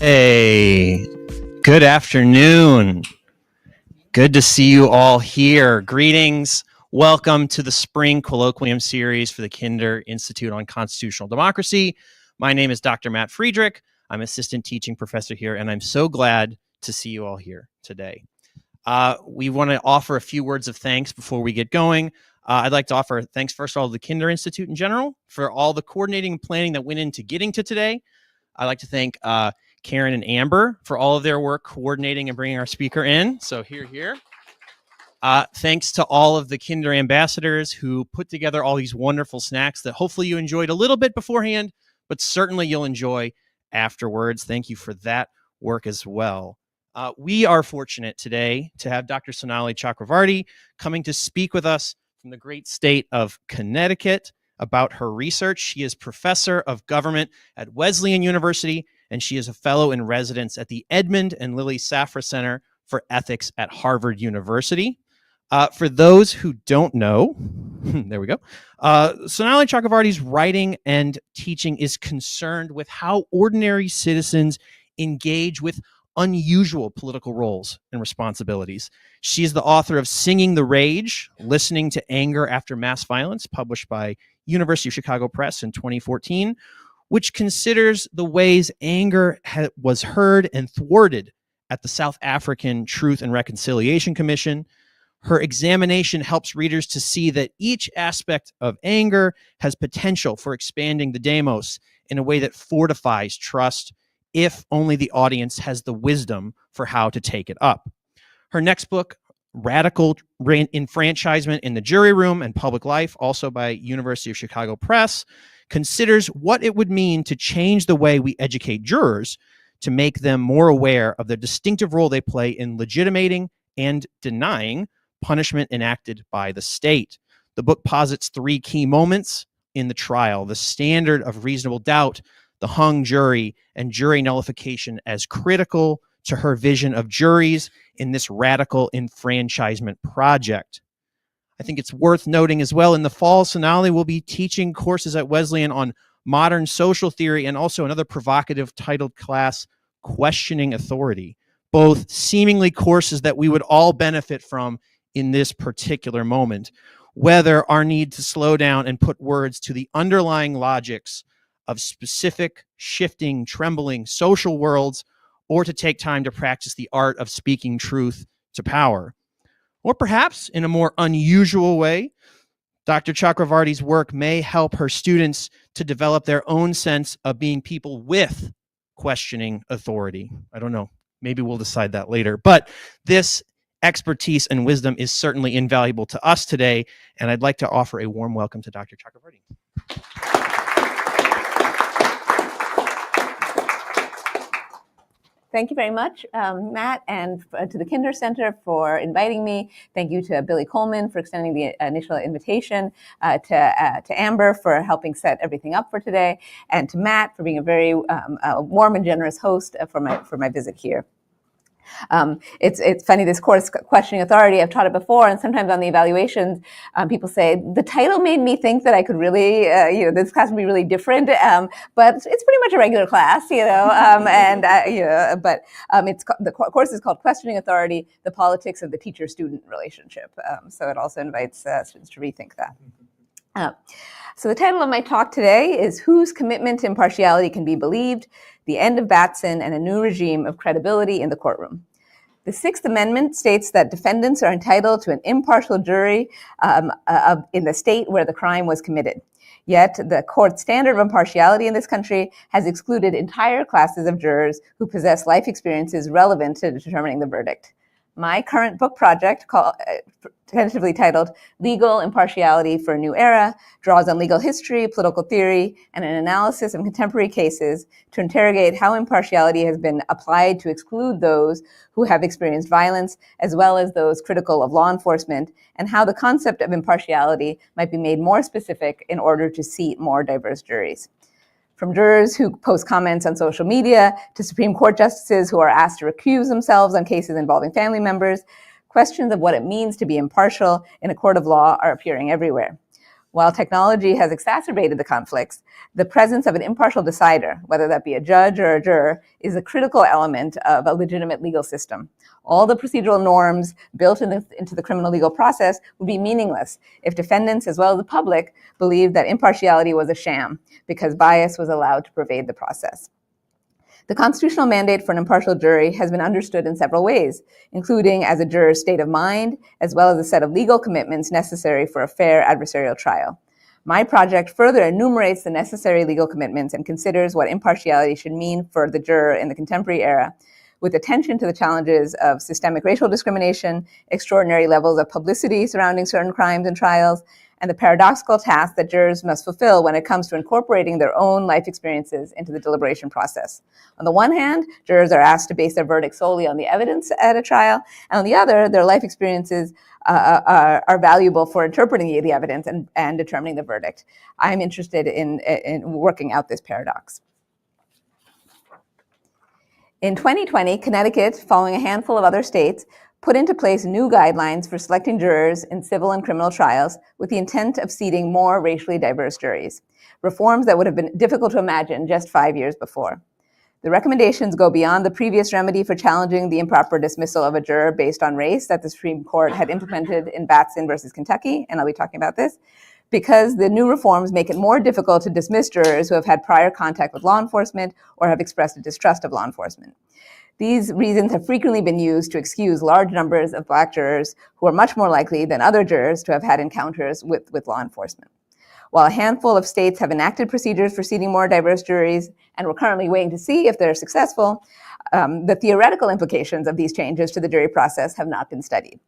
Hey, good afternoon. Good to see you all here. Greetings. Welcome to the Spring Colloquium Series for the Kinder Institute on Constitutional Democracy. My name is Dr. Matt Friedrich. I'm assistant teaching professor here, and I'm so glad to see you all here today. We want to offer a few words of thanks before we get going. I'd like to offer thanks, first of all, to the Kinder Institute in general for all the coordinating and planning that went into getting to today. I'd like to thank Karen and Amber for all of their work coordinating and bringing our speaker in. So here. Thanks to all of the Kinder ambassadors who put together all these wonderful snacks that hopefully you enjoyed a little bit beforehand, but certainly you'll enjoy afterwards. Thank you for that work as well. We are fortunate today to have Dr. Sonali Chakravarti coming to speak with us from the great state of Connecticut about her research. She is professor of government at Wesleyan University, and she is a fellow in residence at the Edmund and Lily Safra Center for Ethics at Harvard University. For those who don't know, there we go. Sonali Chakravarti's writing and teaching is concerned with how ordinary citizens engage with unusual political roles and responsibilities. She is the author of Singing the Rage, Listening to Anger After Mass Violence, published by University of Chicago Press in 2014, which considers the ways anger was heard and thwarted at the South African Truth and Reconciliation Commission. Her examination helps readers to see that each aspect of anger has potential for expanding the demos in a way that fortifies trust, if only the audience has the wisdom for how to take it up. Her next book, Radical Enfranchisement in the Jury Room and Public Life, also by University of Chicago Press, considers what it would mean to change the way we educate jurors to make them more aware of the distinctive role they play in legitimating and denying punishment enacted by the state. The book posits three key moments in the trial: the standard of reasonable doubt, the hung jury, and jury nullification as critical to her vision of juries in this radical enfranchisement project. I think it's worth noting as well, in the fall, Sonali will be teaching courses at Wesleyan on modern social theory and also another provocative titled class, Questioning Authority, both seemingly courses that we would all benefit from in this particular moment, whether our need to slow down and put words to the underlying logics of specific, shifting, trembling social worlds, or to take time to practice the art of speaking truth to power. Or perhaps, in a more unusual way, Dr. Chakravarti's work may help her students to develop their own sense of being people with questioning authority. I don't know. Maybe we'll decide that later. But this expertise and wisdom is certainly invaluable to us today, and I'd like to offer a warm welcome to Dr. Chakravarti. Thank you very much, Matt, and to the Kinder Center for inviting me. Thank you to Billy Coleman for extending the initial invitation, to Amber for helping set everything up for today, and to Matt for being a very warm and generous host for my visit here. It's funny, this course, Questioning Authority, I've taught it before, and sometimes on the evaluations, people say, the title made me think that I could really, this class would be really different, but it's pretty much a regular class, but the course is called Questioning Authority, the Politics of the Teacher-Student Relationship. So it also invites students to rethink that. So the title of my talk today is Whose Commitment to Impartiality Can Be Believed? The End of Batson and a New Regime of Credibility in the Courtroom. The Sixth Amendment states that defendants are entitled to an impartial jury in the state where the crime was committed. Yet the court standard of impartiality in this country has excluded entire classes of jurors who possess life experiences relevant to determining the verdict. My current book project, tentatively titled Legal Impartiality for a New Era, draws on legal history, political theory, and an analysis of contemporary cases to interrogate how impartiality has been applied to exclude those who have experienced violence, as well as those critical of law enforcement, and how the concept of impartiality might be made more specific in order to seat more diverse juries. From jurors who post comments on social media to Supreme Court justices who are asked to recuse themselves on cases involving family members, questions of what it means to be impartial in a court of law are appearing everywhere. While technology has exacerbated the conflicts, the presence of an impartial decider, whether that be a judge or a juror, is a critical element of a legitimate legal system. All the procedural norms built into the criminal legal process would be meaningless if defendants, as well as the public, believed that impartiality was a sham because bias was allowed to pervade the process. The constitutional mandate for an impartial jury has been understood in several ways, including as a juror's state of mind, as well as a set of legal commitments necessary for a fair adversarial trial. My project further enumerates the necessary legal commitments and considers what impartiality should mean for the juror in the contemporary era, with attention to the challenges of systemic racial discrimination, extraordinary levels of publicity surrounding certain crimes and trials, and the paradoxical task that jurors must fulfill when it comes to incorporating their own life experiences into the deliberation process. On the one hand, jurors are asked to base their verdict solely on the evidence at a trial, and on the other, their life experiences are valuable for interpreting the evidence and determining the verdict. I'm interested in working out this paradox. In 2020, Connecticut, following a handful of other states, put into place new guidelines for selecting jurors in civil and criminal trials with the intent of seating more racially diverse juries, reforms that would have been difficult to imagine just 5 years before. The recommendations go beyond the previous remedy for challenging the improper dismissal of a juror based on race that the Supreme Court had implemented in Batson versus Kentucky, and I'll be talking about this, because the new reforms make it more difficult to dismiss jurors who have had prior contact with law enforcement or have expressed a distrust of law enforcement. These reasons have frequently been used to excuse large numbers of Black jurors who are much more likely than other jurors to have had encounters with law enforcement. While a handful of states have enacted procedures for seating more diverse juries, and we're currently waiting to see if they're successful, the theoretical implications of these changes to the jury process have not been studied.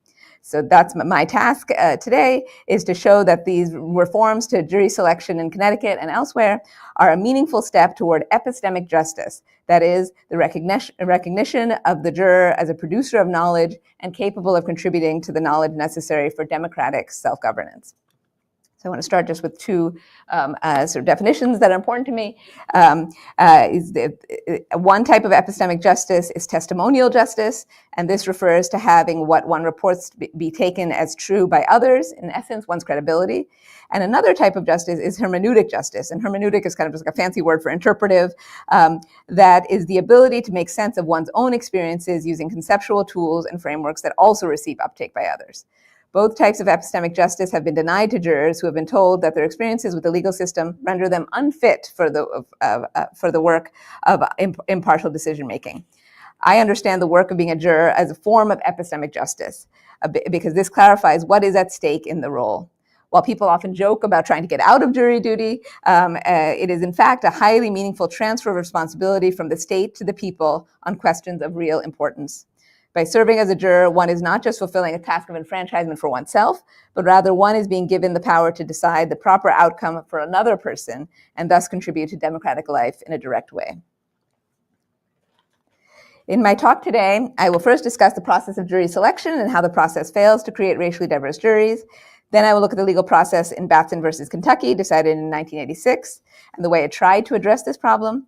So that's my task today, is to show that these reforms to jury selection in Connecticut and elsewhere are a meaningful step toward epistemic justice. That is, the recognition of the juror as a producer of knowledge and capable of contributing to the knowledge necessary for democratic self-governance. So I want to start just with two sort of definitions that are important to me. One type of epistemic justice is testimonial justice, and this refers to having what one reports be taken as true by others, in essence, one's credibility. And another type of justice is hermeneutic justice, and hermeneutic is kind of just like a fancy word for interpretive, that is the ability to make sense of one's own experiences using conceptual tools and frameworks that also receive uptake by others. Both types of epistemic justice have been denied to jurors who have been told that their experiences with the legal system render them unfit for the work of impartial decision-making. I understand the work of being a juror as a form of epistemic justice, because this clarifies what is at stake in the role. While people often joke about trying to get out of jury duty, it is in fact a highly meaningful transfer of responsibility from the state to the people on questions of real importance. By serving as a juror, one is not just fulfilling a task of enfranchisement for oneself, but rather one is being given the power to decide the proper outcome for another person and thus contribute to democratic life in a direct way. In my talk today, I will first discuss the process of jury selection and how the process fails to create racially diverse juries. Then I will look at the legal process in Batson versus Kentucky, decided in 1986, and the way it tried to address this problem.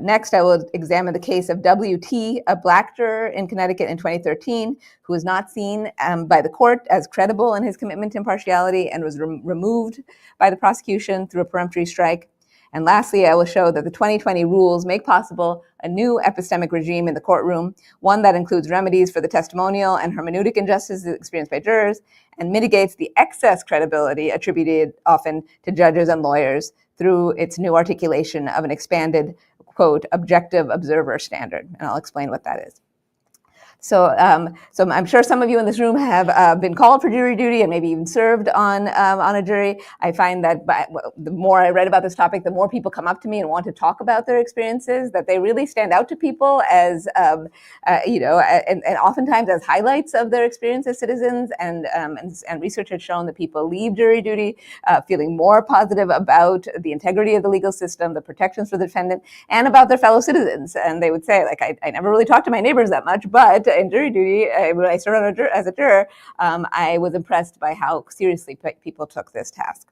Next, I will examine the case of W.T., a Black juror in Connecticut in 2013, who was not seen by the court as credible in his commitment to impartiality and was removed by the prosecution through a peremptory strike. And lastly, I will show that the 2020 rules make possible a new epistemic regime in the courtroom, one that includes remedies for the testimonial and hermeneutic injustices experienced by jurors, and mitigates the excess credibility attributed often to judges and lawyers through its new articulation of an expanded, quote, objective observer standard. And I'll explain what that is. So I'm sure some of you in this room have been called for jury duty and maybe even served on a jury. I find that the more I read about this topic, the more people come up to me and want to talk about their experiences, that they really stand out to people as, and oftentimes as highlights of their experience as citizens. And research has shown that people leave jury duty feeling more positive about the integrity of the legal system, the protections for the defendant, and about their fellow citizens. And they would say, like, I never really talked to my neighbors that much, but in jury duty, when I started as a juror, I was impressed by how seriously people took this task.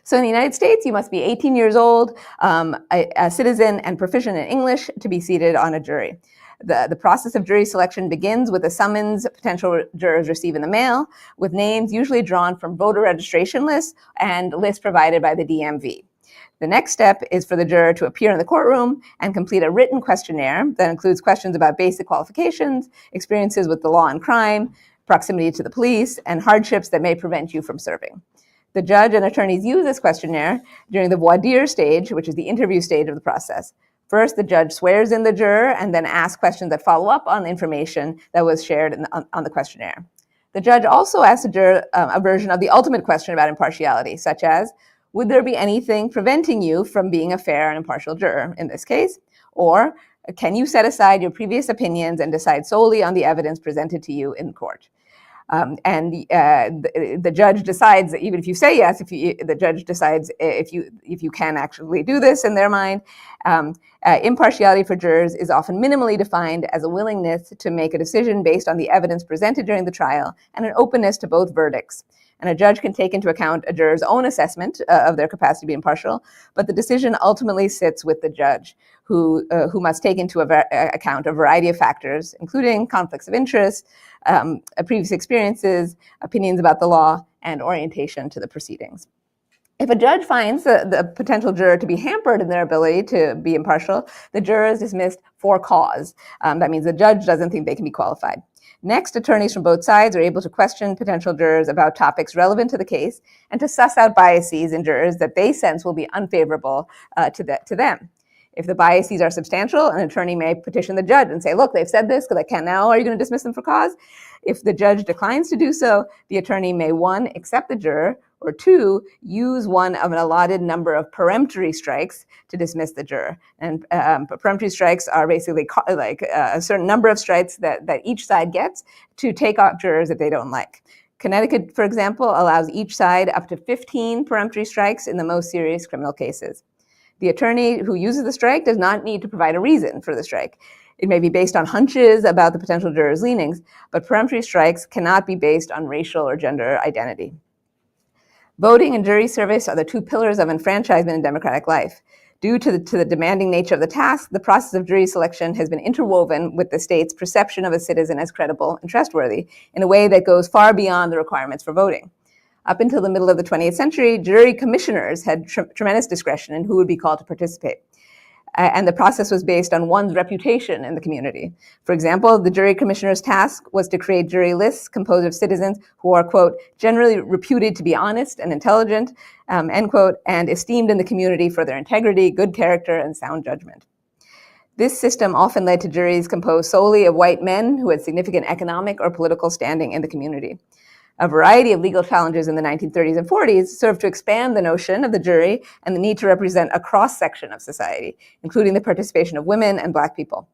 So in the United States, you must be 18 years old, a citizen, and proficient in English to be seated on a jury. The process of jury selection begins with a summons potential jurors receive in the mail, with names usually drawn from voter registration lists and lists provided by the DMV. The next step is for the juror to appear in the courtroom and complete a written questionnaire that includes questions about basic qualifications, experiences with the law and crime, proximity to the police, and hardships that may prevent you from serving. The judge and attorneys use this questionnaire during the voir dire stage, which is the interview stage of the process. First, the judge swears in the juror and then asks questions that follow up on the information that was shared on the questionnaire. The judge also asks the juror a version of the ultimate question about impartiality, such as, would there be anything preventing you from being a fair and impartial juror in this case? Or can you set aside your previous opinions and decide solely on the evidence presented to you in court? The judge decides, even if you say yes, the judge decides if you can actually do this in their mind. Impartiality for jurors is often minimally defined as a willingness to make a decision based on the evidence presented during the trial and an openness to both verdicts. And a judge can take into account a juror's own assessment of their capacity to be impartial, but the decision ultimately sits with the judge, who must take into account a variety of factors, including conflicts of interest, previous experiences, opinions about the law, and orientation to the proceedings. If a judge finds the potential juror to be hampered in their ability to be impartial, the juror is dismissed for cause. That means the judge doesn't think they can be qualified. Next, attorneys from both sides are able to question potential jurors about topics relevant to the case and to suss out biases in jurors that they sense will be unfavorable to them. If the biases are substantial, an attorney may petition the judge and say, look, they've said this because I can't now. Are you going to dismiss them for cause? If the judge declines to do so, the attorney may, 1, accept the juror, or 2, use one of an allotted number of peremptory strikes to dismiss the juror. And peremptory strikes are basically like a certain number of strikes that each side gets to take off jurors that they don't like. Connecticut, for example, allows each side up to 15 peremptory strikes in the most serious criminal cases. The attorney who uses the strike does not need to provide a reason for the strike. It may be based on hunches about the potential juror's leanings, but peremptory strikes cannot be based on racial or gender identity. Voting and jury service are the two pillars of enfranchisement in democratic life. Due to the demanding nature of the task, the process of jury selection has been interwoven with the state's perception of a citizen as credible and trustworthy in a way that goes far beyond the requirements for voting. Up until the middle of the 20th century, jury commissioners had tremendous discretion in who would be called to participate. And the process was based on one's reputation in the community. For example, the jury commissioner's task was to create jury lists composed of citizens who are, quote, generally reputed to be honest and intelligent, end quote, and esteemed in the community for their integrity, good character, and sound judgment. This system often led to juries composed solely of white men who had significant economic or political standing in the community. A variety of legal challenges in the 1930s and 40s served to expand the notion of the jury and the need to represent a cross-section of society, including the participation of women and Black people.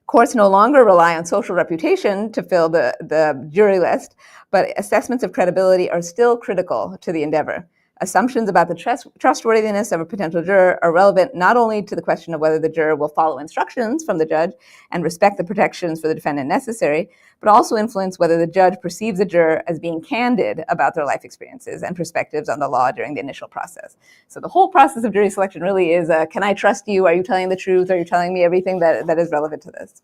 Courts no longer rely on social reputation to fill the jury list, but assessments of credibility are still critical to the endeavor. Assumptions about the trustworthiness of a potential juror are relevant not only to the question of whether the juror will follow instructions from the judge and respect the protections for the defendant necessary, but also influence whether the judge perceives the juror as being candid about their life experiences and perspectives on the law during the initial process. So the whole process of jury selection really is, can I trust you? Are you telling the truth? Are you telling me everything that is relevant to this?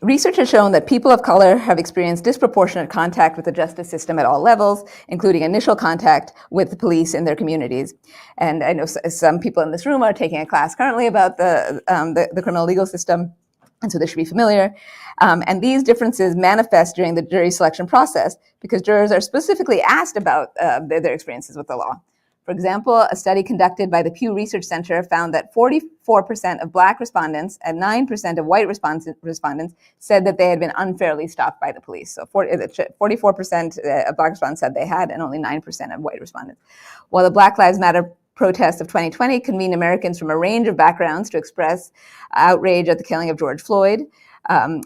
Research has shown that people of color have experienced disproportionate contact with the justice system at all levels, including initial contact with the police in their communities. And I know some people in this room are taking a class currently about the criminal legal system, and so they should be familiar. And these differences manifest during the jury selection process because jurors are specifically asked about their experiences with the law. For example, a study conducted by the Pew Research Center found that 44% of Black respondents and 9% of white respondents said that they had been unfairly stopped by the police. So 44% of Black respondents said they had, and only 9% of white respondents. While the Black Lives Matter protests of 2020 convened Americans from a range of backgrounds to express outrage at the killing of George Floyd,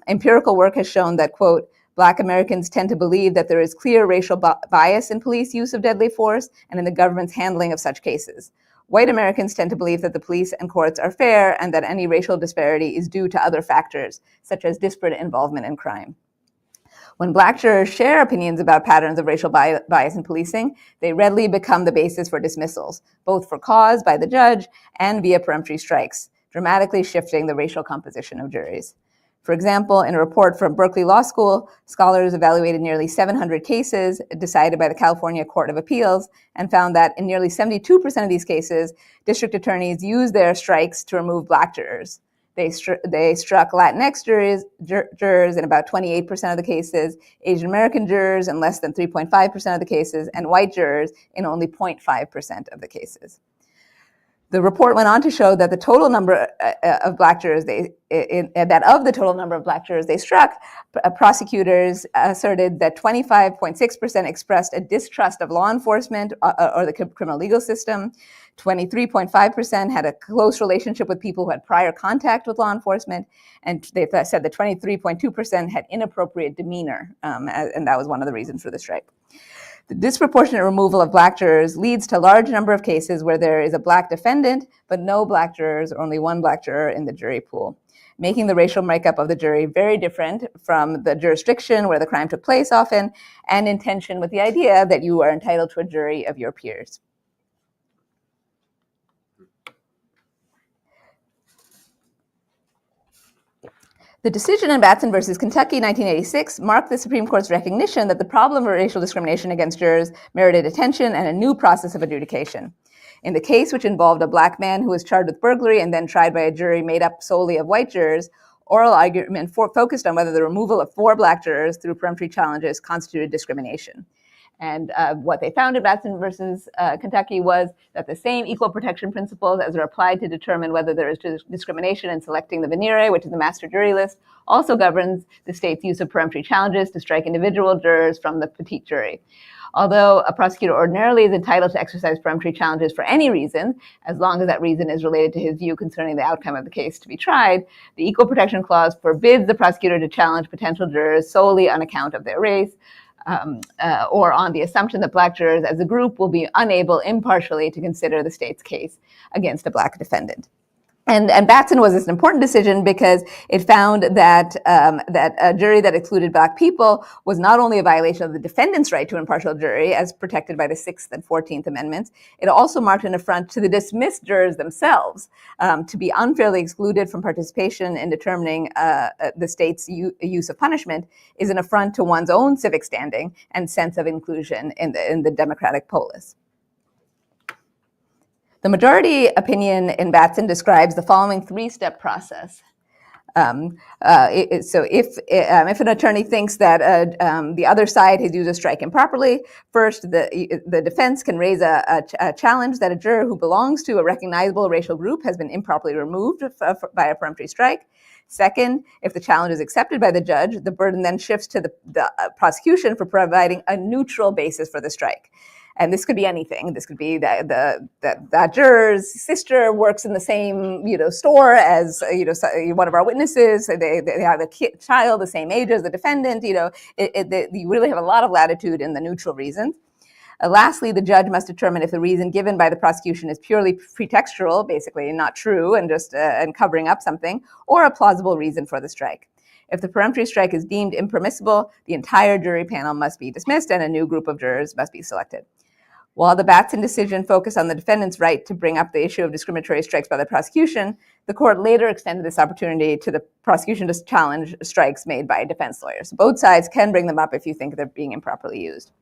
empirical work has shown that, quote, Black Americans tend to believe that there is clear racial bias in police use of deadly force and in the government's handling of such cases. White Americans tend to believe that the police and courts are fair and that any racial disparity is due to other factors, such as disparate involvement in crime. When Black jurors share opinions about patterns of racial bias in policing, they readily become the basis for dismissals, both for cause by the judge and via peremptory strikes, dramatically shifting the racial composition of juries. For example, in a report from Berkeley Law School, scholars evaluated nearly 700 cases decided by the California Court of Appeals and found that in nearly 72% of these cases, district attorneys used their strikes to remove Black jurors. They struck Latinx jurors in about 28% of the cases, Asian American jurors in less than 3.5% of the cases, and white jurors in only 0.5% of the cases. The report went on to show that the total number of Black jurors they struck, prosecutors asserted that 25.6% expressed a distrust of law enforcement or the criminal legal system. 23.5% had a close relationship with people who had prior contact with law enforcement, and they said that 23.2% had inappropriate demeanor, and that was one of the reasons for the strike. The disproportionate removal of Black jurors leads to a large number of cases where there is a Black defendant, but no Black jurors or only one Black juror in the jury pool, making the racial makeup of the jury very different from the jurisdiction where the crime took place often, and in tension with the idea that you are entitled to a jury of your peers. The decision in Batson versus Kentucky, 1986, marked the Supreme Court's recognition that the problem of racial discrimination against jurors merited attention and a new process of adjudication. In the case, which involved a Black man who was charged with burglary and then tried by a jury made up solely of white jurors, oral argument focused on whether the removal of 4 Black jurors through peremptory challenges constituted discrimination. And what they found in Batson versus Kentucky was that the same equal protection principles as are applied to determine whether there is discrimination in selecting the venire, which is the master jury list, also governs the state's use of peremptory challenges to strike individual jurors from the petite jury. Although a prosecutor ordinarily is entitled to exercise peremptory challenges for any reason, as long as that reason is related to his view concerning the outcome of the case to be tried, the Equal Protection Clause forbids the prosecutor to challenge potential jurors solely on account of their race, or on the assumption that Black jurors as a group will be unable impartially to consider the state's case against a Black defendant. And Batson was an important decision because it found that that a jury that excluded Black people was not only a violation of the defendant's right to an impartial jury, as protected by the 6th and 14th Amendments, it also marked an affront to the dismissed jurors themselves. To be unfairly excluded from participation in determining the state's use of punishment is an affront to one's own civic standing and sense of inclusion in the democratic polis. The majority opinion in Batson describes the following 3-step process. So if an attorney thinks that the other side has used a strike improperly, first the defense can raise a challenge that a juror who belongs to a recognizable racial group has been improperly removed by a peremptory strike. Second, if the challenge is accepted by the judge, the burden then shifts to the prosecution for providing a neutral basis for the strike. And this could be anything. This could be that juror's sister works in the same store as one of our witnesses. They have a child the same age as the defendant. You really have a lot of latitude in the neutral reasons. Lastly, the judge must determine if the reason given by the prosecution is purely pretextual, basically not true and just and covering up something, or a plausible reason for the strike. If the peremptory strike is deemed impermissible, the entire jury panel must be dismissed and a new group of jurors must be selected. While the Batson decision focused on the defendant's right to bring up the issue of discriminatory strikes by the prosecution, the court later extended this opportunity to the prosecution to challenge strikes made by defense lawyers. Both sides can bring them up if you think they're being improperly used.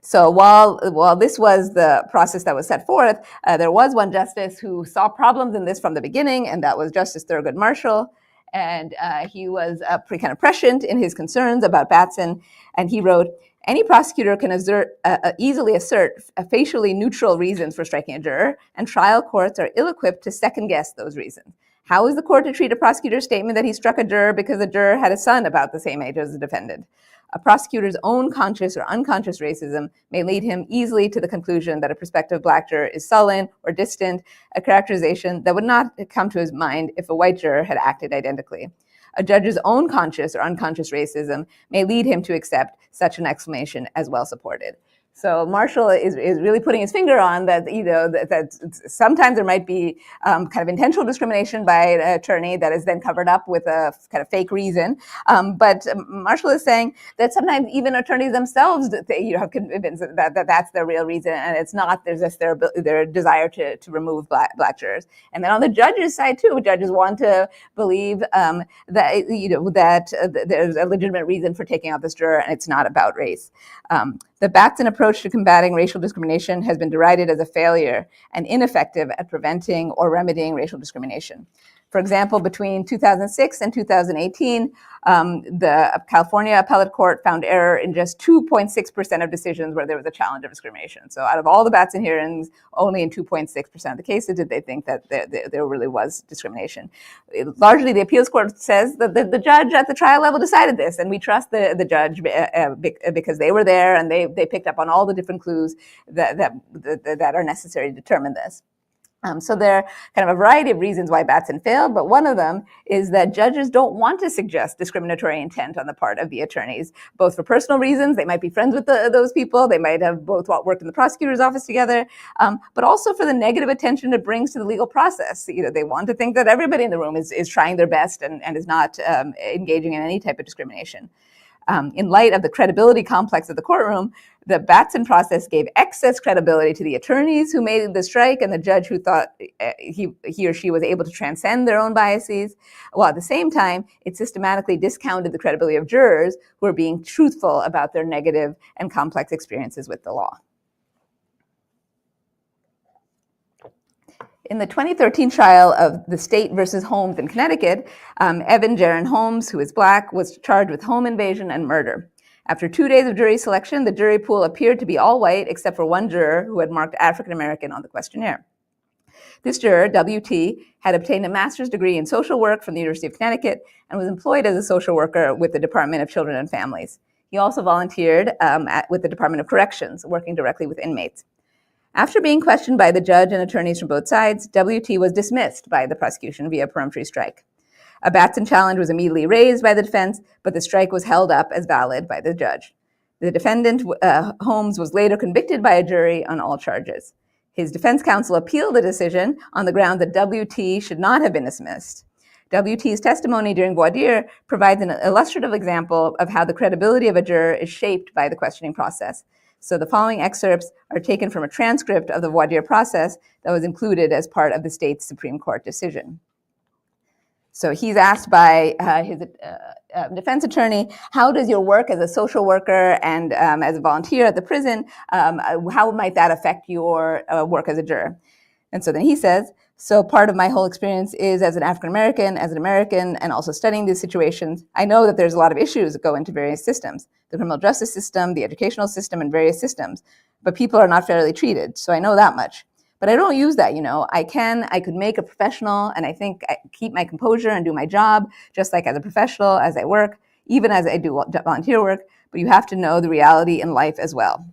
So while this was the process that was set forth, there was one justice who saw problems in this from the beginning, and that was Justice Thurgood Marshall. And he was kind of prescient in his concerns about Batson, and he wrote, "Any prosecutor can easily assert facially neutral reasons for striking a juror, and trial courts are ill-equipped to second-guess those reasons. How is the court to treat a prosecutor's statement that he struck a juror because the juror had a son about the same age as the defendant? A prosecutor's own conscious or unconscious racism may lead him easily to the conclusion that a prospective Black juror is sullen or distant, a characterization that would not come to his mind if a white juror had acted identically. A judge's own conscious or unconscious racism may lead him to accept such an explanation as well supported." So Marshall is really putting his finger on that, that sometimes there might be kind of intentional discrimination by an attorney that is then covered up with a kind of fake reason. But Marshall is saying that sometimes even attorneys themselves, convinced that that's their real reason, and it's not. There's just their desire to remove black jurors. And then on the judges' side too, judges want to believe that that there's a legitimate reason for taking out this juror, and it's not about race. The Batson approach to combating racial discrimination has been derided as a failure and ineffective at preventing or remedying racial discrimination. For example, between 2006 and 2018, the California Appellate Court found error in just 2.6% of decisions where there was a challenge of discrimination. So out of all the Batson hearings, only in 2.6% of the cases did they think that there really was discrimination. Largely, the appeals court says that the judge at the trial level decided this, and we trust the judge because they were there and they picked up on all the different clues that are necessary to determine this. So there are kind of a variety of reasons why Batson failed, but one of them is that judges don't want to suggest discriminatory intent on the part of the attorneys, both for personal reasons. They might be friends with those people. They might have both worked in the prosecutor's office together, but also for the negative attention it brings to the legal process. They want to think that everybody in the room is trying their best and is not engaging in any type of discrimination. In light of the credibility complex of the courtroom, the Batson process gave excess credibility to the attorneys who made the strike and the judge who thought he or she was able to transcend their own biases, while at the same time, it systematically discounted the credibility of jurors who were being truthful about their negative and complex experiences with the law. In the 2013 trial of the state versus Holmes in Connecticut, Evan Jaron Holmes, who is black, was charged with home invasion and murder. After 2 days of jury selection, the jury pool appeared to be all white except for one juror who had marked African American on the questionnaire. This juror, W.T., had obtained a master's degree in social work from the University of Connecticut and was employed as a social worker with the Department of Children and Families. He also volunteered with the Department of Corrections, working directly with inmates. After being questioned by the judge and attorneys from both sides, W.T. was dismissed by the prosecution via peremptory strike. A Batson challenge was immediately raised by the defense, but the strike was held up as valid by the judge. The defendant, Holmes, was later convicted by a jury on all charges. His defense counsel appealed the decision on the ground that W.T. should not have been dismissed. W.T.'s testimony during voir dire provides an illustrative example of how the credibility of a juror is shaped by the questioning process. So the following excerpts are taken from a transcript of the voir dire process that was included as part of the state's Supreme Court decision. So he's asked by his defense attorney, how does your work as a social worker and as a volunteer at the prison, how might that affect your work as a juror? And so then he says, so part of my whole experience is as an African American, as an American, and also studying these situations, I know that there's a lot of issues that go into various systems, the criminal justice system, the educational system, and various systems, but people are not fairly treated, so I know that much. But I don't use that, I could make a professional, and I think I keep my composure and do my job, just like as a professional, as I work, even as I do volunteer work, but you have to know the reality in life as well.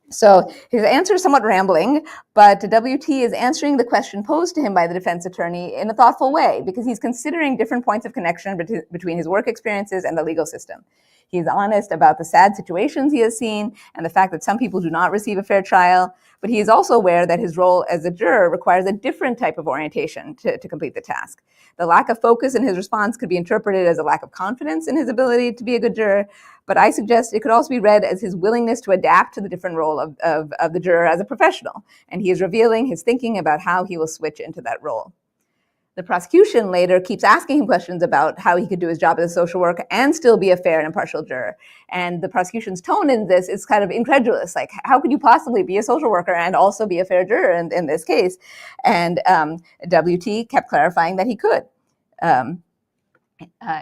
So his answer is somewhat rambling, but W.T. is answering the question posed to him by the defense attorney in a thoughtful way because he's considering different points of connection between his work experiences and the legal system. He's honest about the sad situations he has seen and the fact that some people do not receive a fair trial, but he is also aware that his role as a juror requires a different type of orientation to complete the task. The lack of focus in his response could be interpreted as a lack of confidence in his ability to be a good juror, but I suggest it could also be read as his willingness to adapt to the different role of the juror as a professional, and he is revealing his thinking about how he will switch into that role. The prosecution later keeps asking him questions about how he could do his job as a social worker and still be a fair and impartial juror. And the prosecution's tone in this is kind of incredulous. Like, how could you possibly be a social worker and also be a fair juror in this case? And W.T. kept clarifying that he could.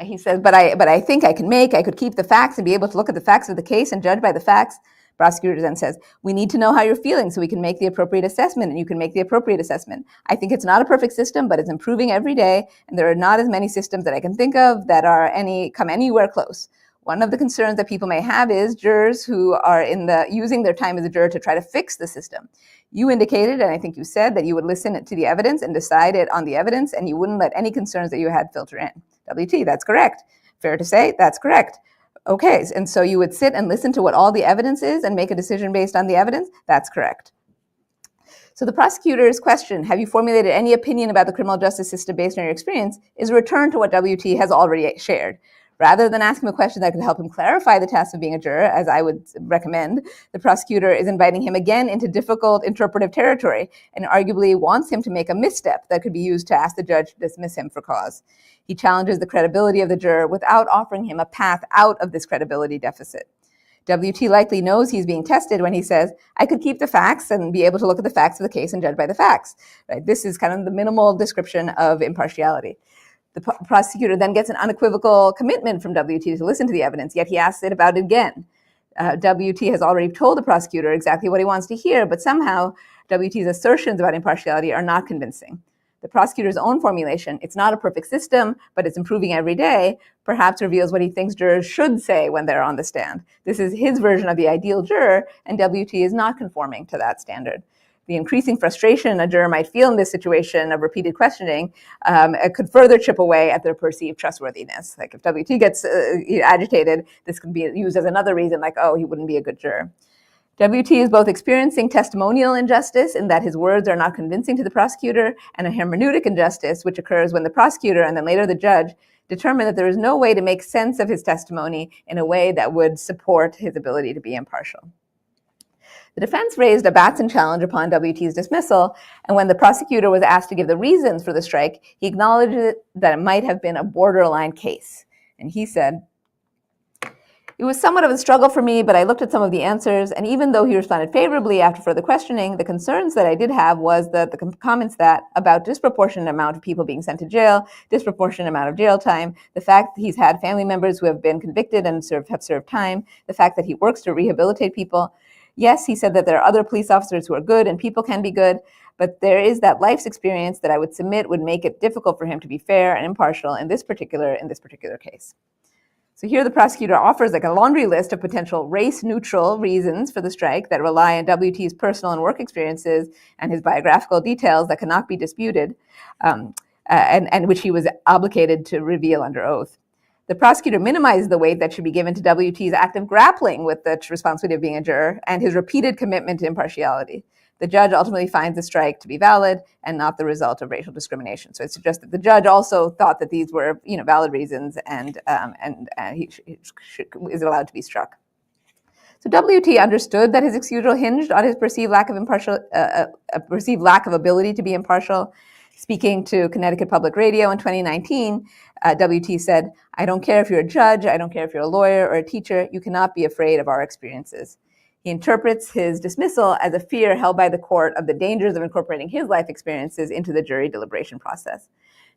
He says, but I think I could keep the facts and be able to look at the facts of the case and judge by the facts. Prosecutor then says, we need to know how you're feeling so we can make the appropriate assessment, and you can make the appropriate assessment. I think it's not a perfect system, but it's improving every day, and there are not as many systems that I can think of that come anywhere close. One of the concerns that people may have is jurors who are using their time as a juror to try to fix the system. You indicated, and I think you said, that you would listen to the evidence and decide it on the evidence, and you wouldn't let any concerns that you had filter in. W.T., that's correct. Fair to say, that's correct. Okay, and so you would sit and listen to what all the evidence is and make a decision based on the evidence? That's correct. So the prosecutor's question, have you formulated any opinion about the criminal justice system based on your experience, is a return to what WT has already shared. Rather than asking him a question that could help him clarify the task of being a juror, as I would recommend, the prosecutor is inviting him again into difficult interpretive territory and arguably wants him to make a misstep that could be used to ask the judge to dismiss him for cause. He challenges the credibility of the juror without offering him a path out of this credibility deficit. WT likely knows he's being tested when he says, I could keep the facts and be able to look at the facts of the case and judge by the facts. Right? This is kind of the minimal description of impartiality. The prosecutor then gets an unequivocal commitment from WT to listen to the evidence, yet he asks it about it again. WT has already told the prosecutor exactly what he wants to hear, but somehow WT's assertions about impartiality are not convincing. The prosecutor's own formulation, it's not a perfect system, but it's improving every day, perhaps reveals what he thinks jurors should say when they're on the stand. This is his version of the ideal juror, and WT is not conforming to that standard. The increasing frustration a juror might feel in this situation of repeated questioning could further chip away at their perceived trustworthiness. Like if WT gets agitated, this could be used as another reason, like, oh, he wouldn't be a good juror. WT is both experiencing testimonial injustice in that his words are not convincing to the prosecutor, and a hermeneutic injustice, which occurs when the prosecutor and then later the judge determine that there is no way to make sense of his testimony in a way that would support his ability to be impartial. The defense raised a Batson challenge upon WT's dismissal, and when the prosecutor was asked to give the reasons for the strike, he acknowledged that it might have been a borderline case. And he said, it was somewhat of a struggle for me, but I looked at some of the answers, and even though he responded favorably after further questioning, the concerns that I did have was that the comments that about disproportionate amount of people being sent to jail, disproportionate amount of jail time, the fact that he's had family members who have been convicted and have served time, the fact that he works to rehabilitate people. Yes, he said that there are other police officers who are good and people can be good, but there is that life's experience that I would submit would make it difficult for him to be fair and impartial in this particular case. So here the prosecutor offers like a laundry list of potential race-neutral reasons for the strike that rely on WT's personal and work experiences and his biographical details that cannot be disputed, and which he was obligated to reveal under oath. The prosecutor minimizes the weight that should be given to WT's active grappling with the responsibility of being a juror and his repeated commitment to impartiality. The judge ultimately finds the strike to be valid and not the result of racial discrimination. So it suggests that the judge also thought that these were, valid reasons, and he is allowed to be struck. So WT understood that his excusal hinged on his perceived lack of ability to be impartial. Speaking to Connecticut Public Radio in 2019, WT said, "I don't care if you're a judge, I don't care if you're a lawyer or a teacher, you cannot be afraid of our experiences." He interprets his dismissal as a fear held by the court of the dangers of incorporating his life experiences into the jury deliberation process.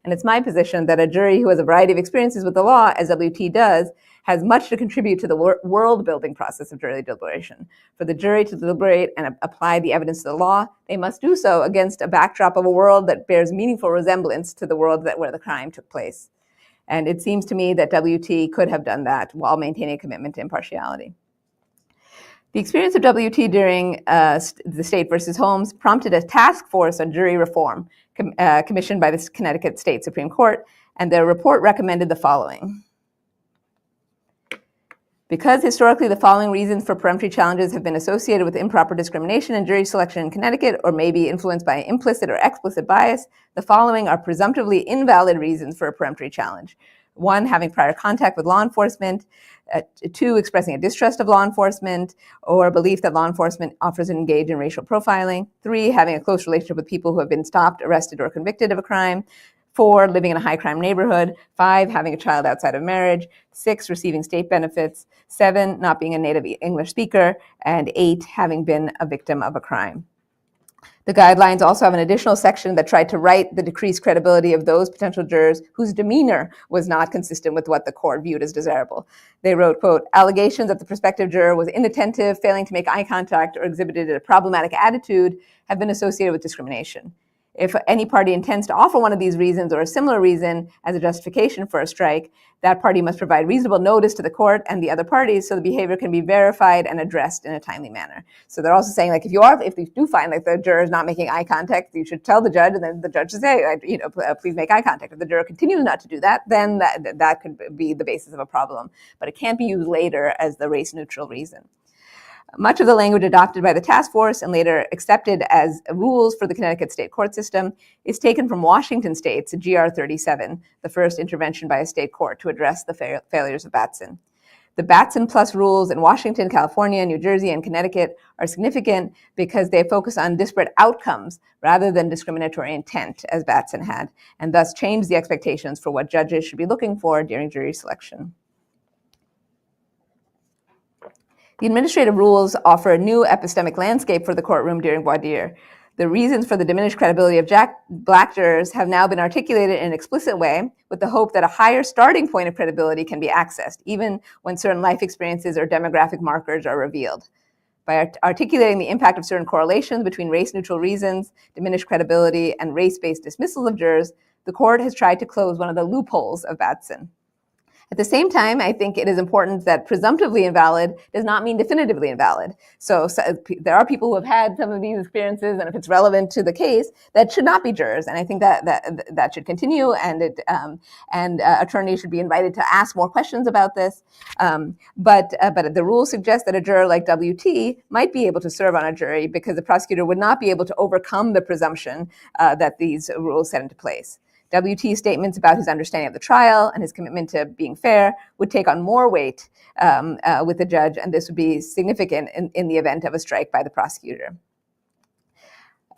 And it's my position that a jury who has a variety of experiences with the law, as WT does, has much to contribute to the world-building process of jury deliberation. For the jury to deliberate and apply the evidence to the law, they must do so against a backdrop of a world that bears meaningful resemblance to the world where the crime took place. And it seems to me that WT could have done that while maintaining a commitment to impartiality. The experience of WT during the State versus Holmes prompted a task force on jury reform commissioned by the Connecticut State Supreme Court, and their report recommended the following. Because historically the following reasons for peremptory challenges have been associated with improper discrimination in jury selection in Connecticut or may be influenced by implicit or explicit bias, the following are presumptively invalid reasons for a peremptory challenge. 1, having prior contact with law enforcement. 2, expressing a distrust of law enforcement or a belief that law enforcement offers to engage in racial profiling. 3, having a close relationship with people who have been stopped, arrested, or convicted of a crime. 4, living in a high crime neighborhood. 5, having a child outside of marriage. 6, receiving state benefits. 7, not being a native English speaker. And 8, having been a victim of a crime. The guidelines also have an additional section that tried to right the decreased credibility of those potential jurors whose demeanor was not consistent with what the court viewed as desirable. They wrote, quote, allegations that the prospective juror was inattentive, failing to make eye contact, or exhibited a problematic attitude have been associated with discrimination. If any party intends to offer one of these reasons or a similar reason as a justification for a strike, that party must provide reasonable notice to the court and the other parties so the behavior can be verified and addressed in a timely manner. So they're also saying, like, if you do find like the juror is not making eye contact, you should tell the judge, and then the judge should say, please make eye contact. If the juror continues not to do that, then that could be the basis of a problem. But it can't be used later as the race-neutral reason. Much of the language adopted by the task force and later accepted as rules for the Connecticut state court system is taken from Washington state's GR 37, the first intervention by a state court to address the failures of Batson. The Batson plus rules in Washington, California, New Jersey, and Connecticut are significant because they focus on disparate outcomes rather than discriminatory intent, as Batson had, and thus change the expectations for what judges should be looking for during jury selection. The administrative rules offer a new epistemic landscape for the courtroom during voir dire. The reasons for the diminished credibility of black jurors have now been articulated in an explicit way with the hope that a higher starting point of credibility can be accessed, even when certain life experiences or demographic markers are revealed. By articulating the impact of certain correlations between race-neutral reasons, diminished credibility, and race-based dismissals of jurors, the court has tried to close one of the loopholes of Batson. At the same time, I think it is important that presumptively invalid does not mean definitively invalid. So there are people who have had some of these experiences, and if it's relevant to the case, that should not be jurors. And I think that should continue, and attorneys should be invited to ask more questions about this. But the rules suggest that a juror like WT might be able to serve on a jury because the prosecutor would not be able to overcome the presumption that these rules set into place. WT's statements about his understanding of the trial and his commitment to being fair would take on more weight with the judge, and this would be significant in the event of a strike by the prosecutor.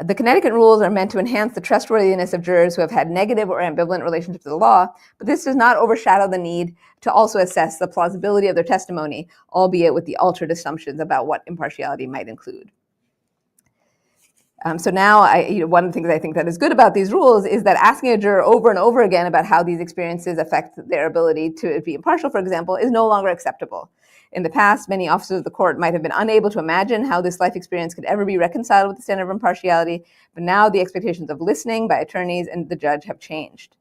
The Connecticut rules are meant to enhance the trustworthiness of jurors who have had negative or ambivalent relationships to the law, but this does not overshadow the need to also assess the plausibility of their testimony, albeit with the altered assumptions about what impartiality might include. So now, one of the things I think that is good about these rules is that asking a juror over and over again about how these experiences affect their ability to be impartial, for example, is no longer acceptable. In the past, many officers of the court might have been unable to imagine how this life experience could ever be reconciled with the standard of impartiality, but now the expectations of listening by attorneys and the judge have changed.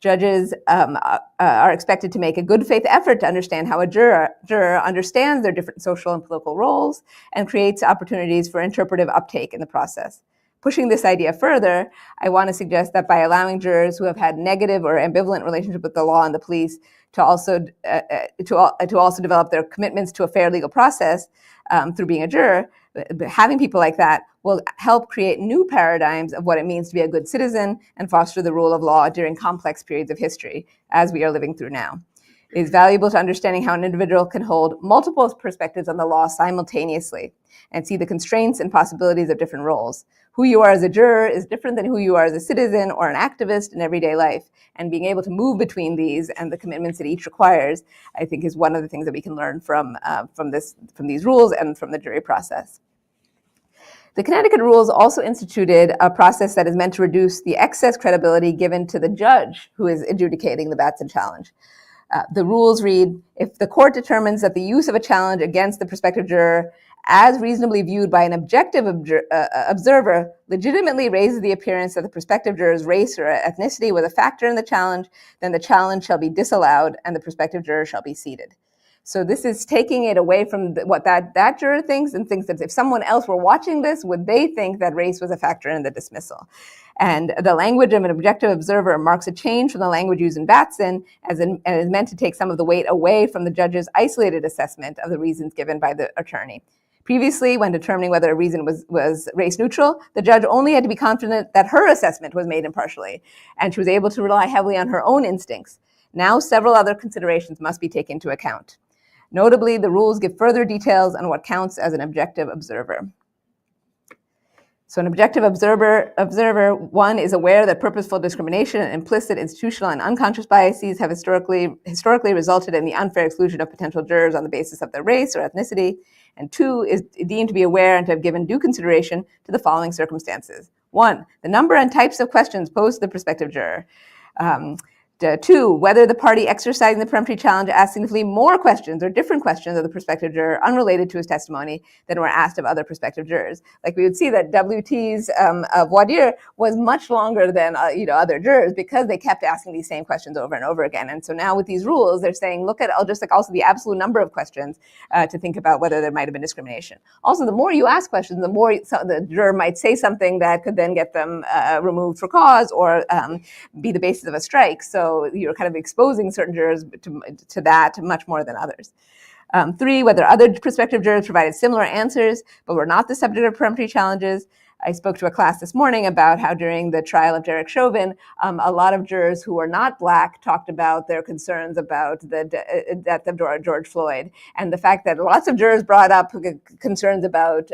Judges are expected to make a good faith effort to understand how a juror understands their different social and political roles and creates opportunities for interpretive uptake in the process. Pushing this idea further, I want to suggest that by allowing jurors who have had negative or ambivalent relationship with the law and the police to also develop their commitments to a fair legal process through being a juror, having people like that will help create new paradigms of what it means to be a good citizen and foster the rule of law during complex periods of history, as we are living through now. It is valuable to understanding how an individual can hold multiple perspectives on the law simultaneously and see the constraints and possibilities of different roles. Who you are as a juror is different than who you are as a citizen or an activist in everyday life, and being able to move between these and the commitments that each requires, I think, is one of the things that we can learn from these rules and from the jury process. The Connecticut rules also instituted a process that is meant to reduce the excess credibility given to the judge who is adjudicating the Batson challenge. The rules read, if the court determines that the use of a challenge against the prospective juror as reasonably viewed by an objective observer legitimately raises the appearance that the prospective juror's race or ethnicity was a factor in the challenge, then the challenge shall be disallowed and the prospective juror shall be seated. So this is taking it away from what that juror thinks, and thinks that if someone else were watching this, would they think that race was a factor in the dismissal? And the language of an objective observer marks a change from the language used in Batson and is meant to take some of the weight away from the judge's isolated assessment of the reasons given by the attorney. Previously, when determining whether a reason was race neutral, the judge only had to be confident that her assessment was made impartially, and she was able to rely heavily on her own instincts. Now, several other considerations must be taken into account. Notably, the rules give further details on what counts as an objective observer. So an objective observer, one, is aware that purposeful discrimination and implicit institutional and unconscious biases have historically resulted in the unfair exclusion of potential jurors on the basis of their race or ethnicity. And two, is deemed to be aware and to have given due consideration to the following circumstances. One, the number and types of questions posed to the prospective juror. 2, whether the party exercising the peremptory challenge asked significantly more questions or different questions of the prospective juror unrelated to his testimony than were asked of other prospective jurors. Like we would see that WT's voir dire was much longer than other jurors because they kept asking these same questions over and over again. And so now with these rules, they're saying, look at just like also the absolute number of questions to think about whether there might have been discrimination. Also, the more you ask questions, the more the juror might say something that could then get them removed for cause or be the basis of a strike. So you're kind of exposing certain jurors to that much more than others. 3, whether other prospective jurors provided similar answers but were not the subject of peremptory challenges. I spoke to a class this morning about how during the trial of Derek Chauvin, a lot of jurors who were not Black talked about their concerns about the death of George Floyd, and the fact that lots of jurors brought up concerns about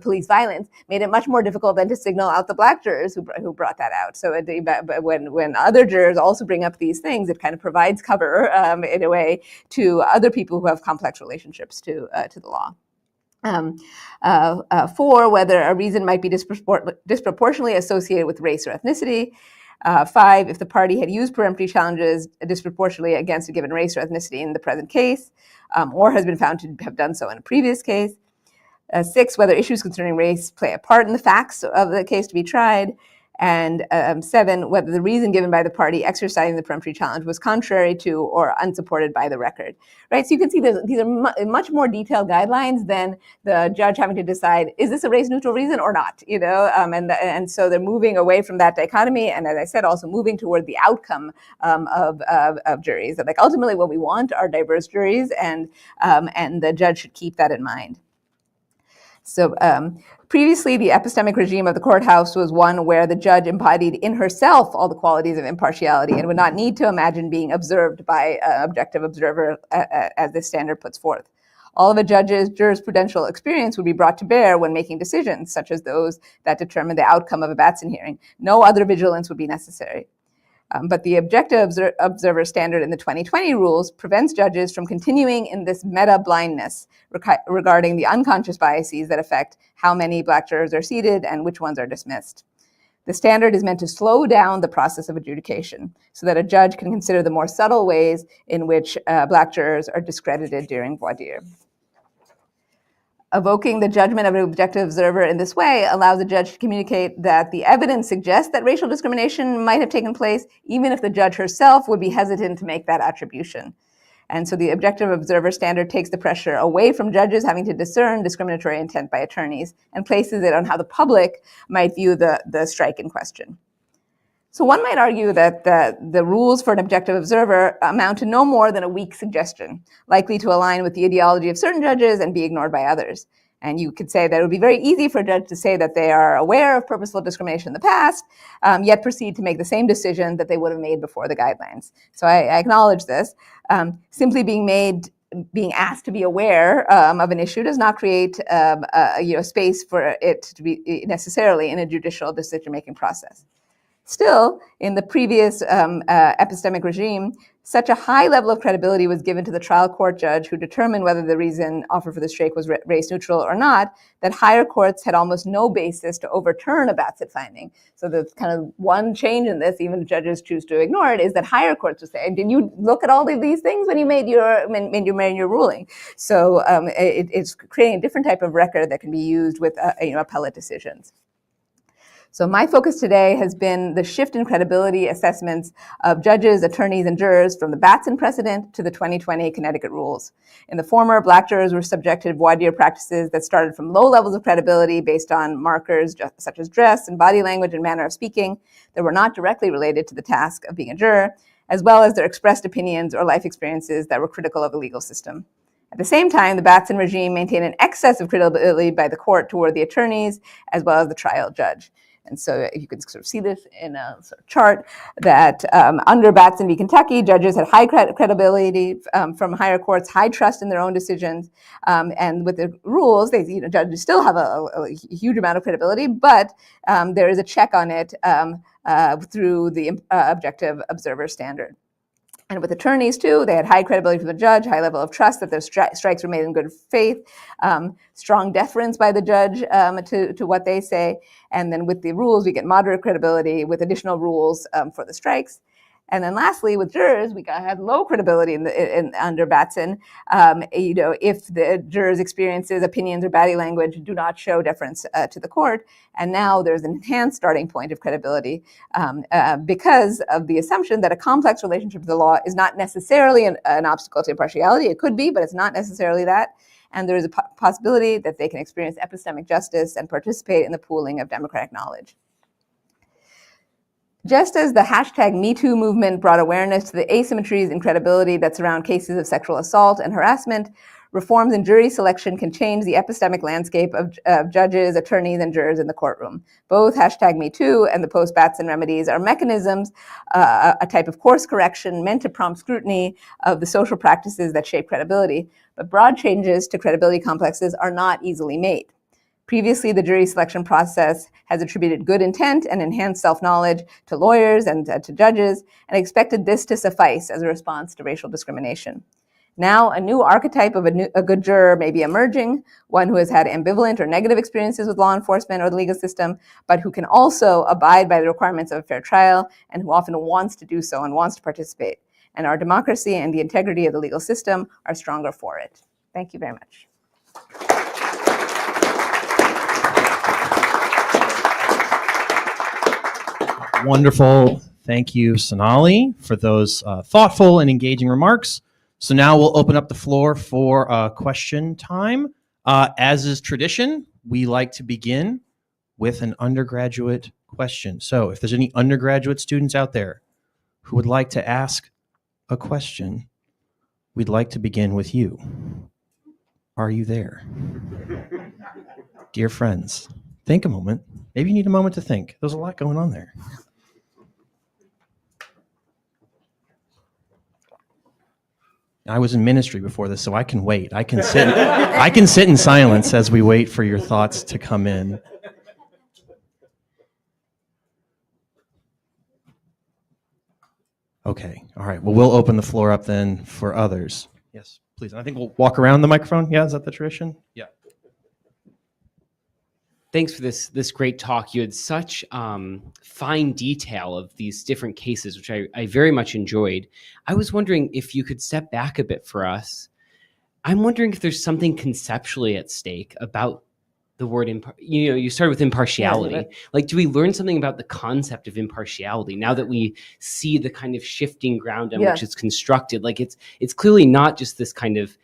police violence made it much more difficult than to signal out the Black jurors who brought that out. So when other jurors also bring up these things, it kind of provides cover in a way to other people who have complex relationships to the law. 4, whether a reason might be disproportionately associated with race or ethnicity. 5, if the party had used peremptory challenges disproportionately against a given race or ethnicity in the present case, or has been found to have done so in a previous case. 6, whether issues concerning race play a part in the facts of the case to be tried. And 7, whether the reason given by the party exercising the peremptory challenge was contrary to or unsupported by the record. Right, so you can see these are much more detailed guidelines than the judge having to decide, is this a race-neutral reason or not? And so they're moving away from that dichotomy, and as I said, also moving toward the outcome of juries. That like ultimately what we want are diverse juries, and the judge should keep that in mind. So previously, the epistemic regime of the courthouse was one where the judge embodied in herself all the qualities of impartiality and would not need to imagine being observed by an objective observer as this standard puts forth. All of a judge's jurisprudential experience would be brought to bear when making decisions, such as those that determine the outcome of a Batson hearing. No other vigilance would be necessary. But the objective observer standard in the 2020 rules prevents judges from continuing in this meta-blindness regarding the unconscious biases that affect how many Black jurors are seated and which ones are dismissed. The standard is meant to slow down the process of adjudication so that a judge can consider the more subtle ways in which Black jurors are discredited during voir dire. Evoking the judgment of an objective observer in this way allows the judge to communicate that the evidence suggests that racial discrimination might have taken place, even if the judge herself would be hesitant to make that attribution. And so the objective observer standard takes the pressure away from judges having to discern discriminatory intent by attorneys and places it on how the public might view the strike in question. So one might argue that the rules for an objective observer amount to no more than a weak suggestion, likely to align with the ideology of certain judges and be ignored by others. And you could say that it would be very easy for a judge to say that they are aware of purposeful discrimination in the past, yet proceed to make the same decision that they would have made before the guidelines. So I acknowledge this. Simply being asked to be aware of an issue does not create space for it to be necessarily in a judicial decision-making process. Still, in the previous epistemic regime, such a high level of credibility was given to the trial court judge who determined whether the reason offered for the strike was race neutral or not, that higher courts had almost no basis to overturn a Batson finding. So the kind of one change in this, even if judges choose to ignore it, is that higher courts will say, did you look at all of these things when you made your ruling? So it's creating a different type of record that can be used with appellate decisions. So my focus today has been the shift in credibility assessments of judges, attorneys, and jurors from the Batson precedent to the 2020 Connecticut rules. In the former, Black jurors were subjected to voir dire practices that started from low levels of credibility based on markers such as dress and body language and manner of speaking that were not directly related to the task of being a juror, as well as their expressed opinions or life experiences that were critical of the legal system. At the same time, the Batson regime maintained an excess of credibility by the court toward the attorneys as well as the trial judge. And so you can sort of see this in a sort of chart that under Batson v. Kentucky, judges had high credibility from higher courts, high trust in their own decisions. And with the rules, judges still have a huge amount of credibility, but there is a check on it through the objective observer standard. And with attorneys, too, they had high credibility from the judge, high level of trust that their strikes were made in good faith, strong deference by the judge to what they say. And then with the rules, we get moderate credibility with additional rules for the strikes. And then lastly, with jurors, we had low credibility under Batson. If the jurors' experiences, opinions, or body language do not show deference to the court. And now there's an enhanced starting point of credibility because of the assumption that a complex relationship to the law is not necessarily an obstacle to impartiality. It could be, but it's not necessarily that. And there is a possibility that they can experience epistemic justice and participate in the pooling of democratic knowledge. Just as the hashtag MeToo movement brought awareness to the asymmetries in credibility that surround cases of sexual assault and harassment, reforms in jury selection can change the epistemic landscape of judges, attorneys, and jurors in the courtroom. Both hashtag MeToo and the post-Batson remedies are mechanisms, a type of course correction meant to prompt scrutiny of the social practices that shape credibility. But broad changes to credibility complexes are not easily made. Previously, the jury selection process has attributed good intent and enhanced self-knowledge to lawyers and to judges, and expected this to suffice as a response to racial discrimination. Now, a new archetype of a good juror may be emerging, one who has had ambivalent or negative experiences with law enforcement or the legal system, but who can also abide by the requirements of a fair trial, and who often wants to do so and wants to participate. And our democracy and the integrity of the legal system are stronger for it. Thank you very much. Wonderful. Thank you, Sonali, for those thoughtful and engaging remarks. So now we'll open up the floor for question time. As is tradition, we like to begin with an undergraduate question. So if there's any undergraduate students out there who would like to ask a question, we'd like to begin with you. Are you there? Dear friends, think a moment. Maybe you need a moment to think. There's a lot going on there. I was in ministry before this, so I can wait. I can sit in silence as we wait for your thoughts to come in. Okay. All right. Well, we'll open the floor up then for others. Yes, please. I think we'll walk around the microphone. Yeah, is that the tradition? Yeah. Thanks for this great talk. You had such fine detail of these different cases, which I very much enjoyed. I was wondering if you could step back a bit for us. I'm wondering if there's something conceptually at stake about the word, you started with impartiality. Yeah, like, do we learn something about the concept of impartiality now that we see the kind of shifting ground on which it's constructed? Like, it's clearly not just this kind of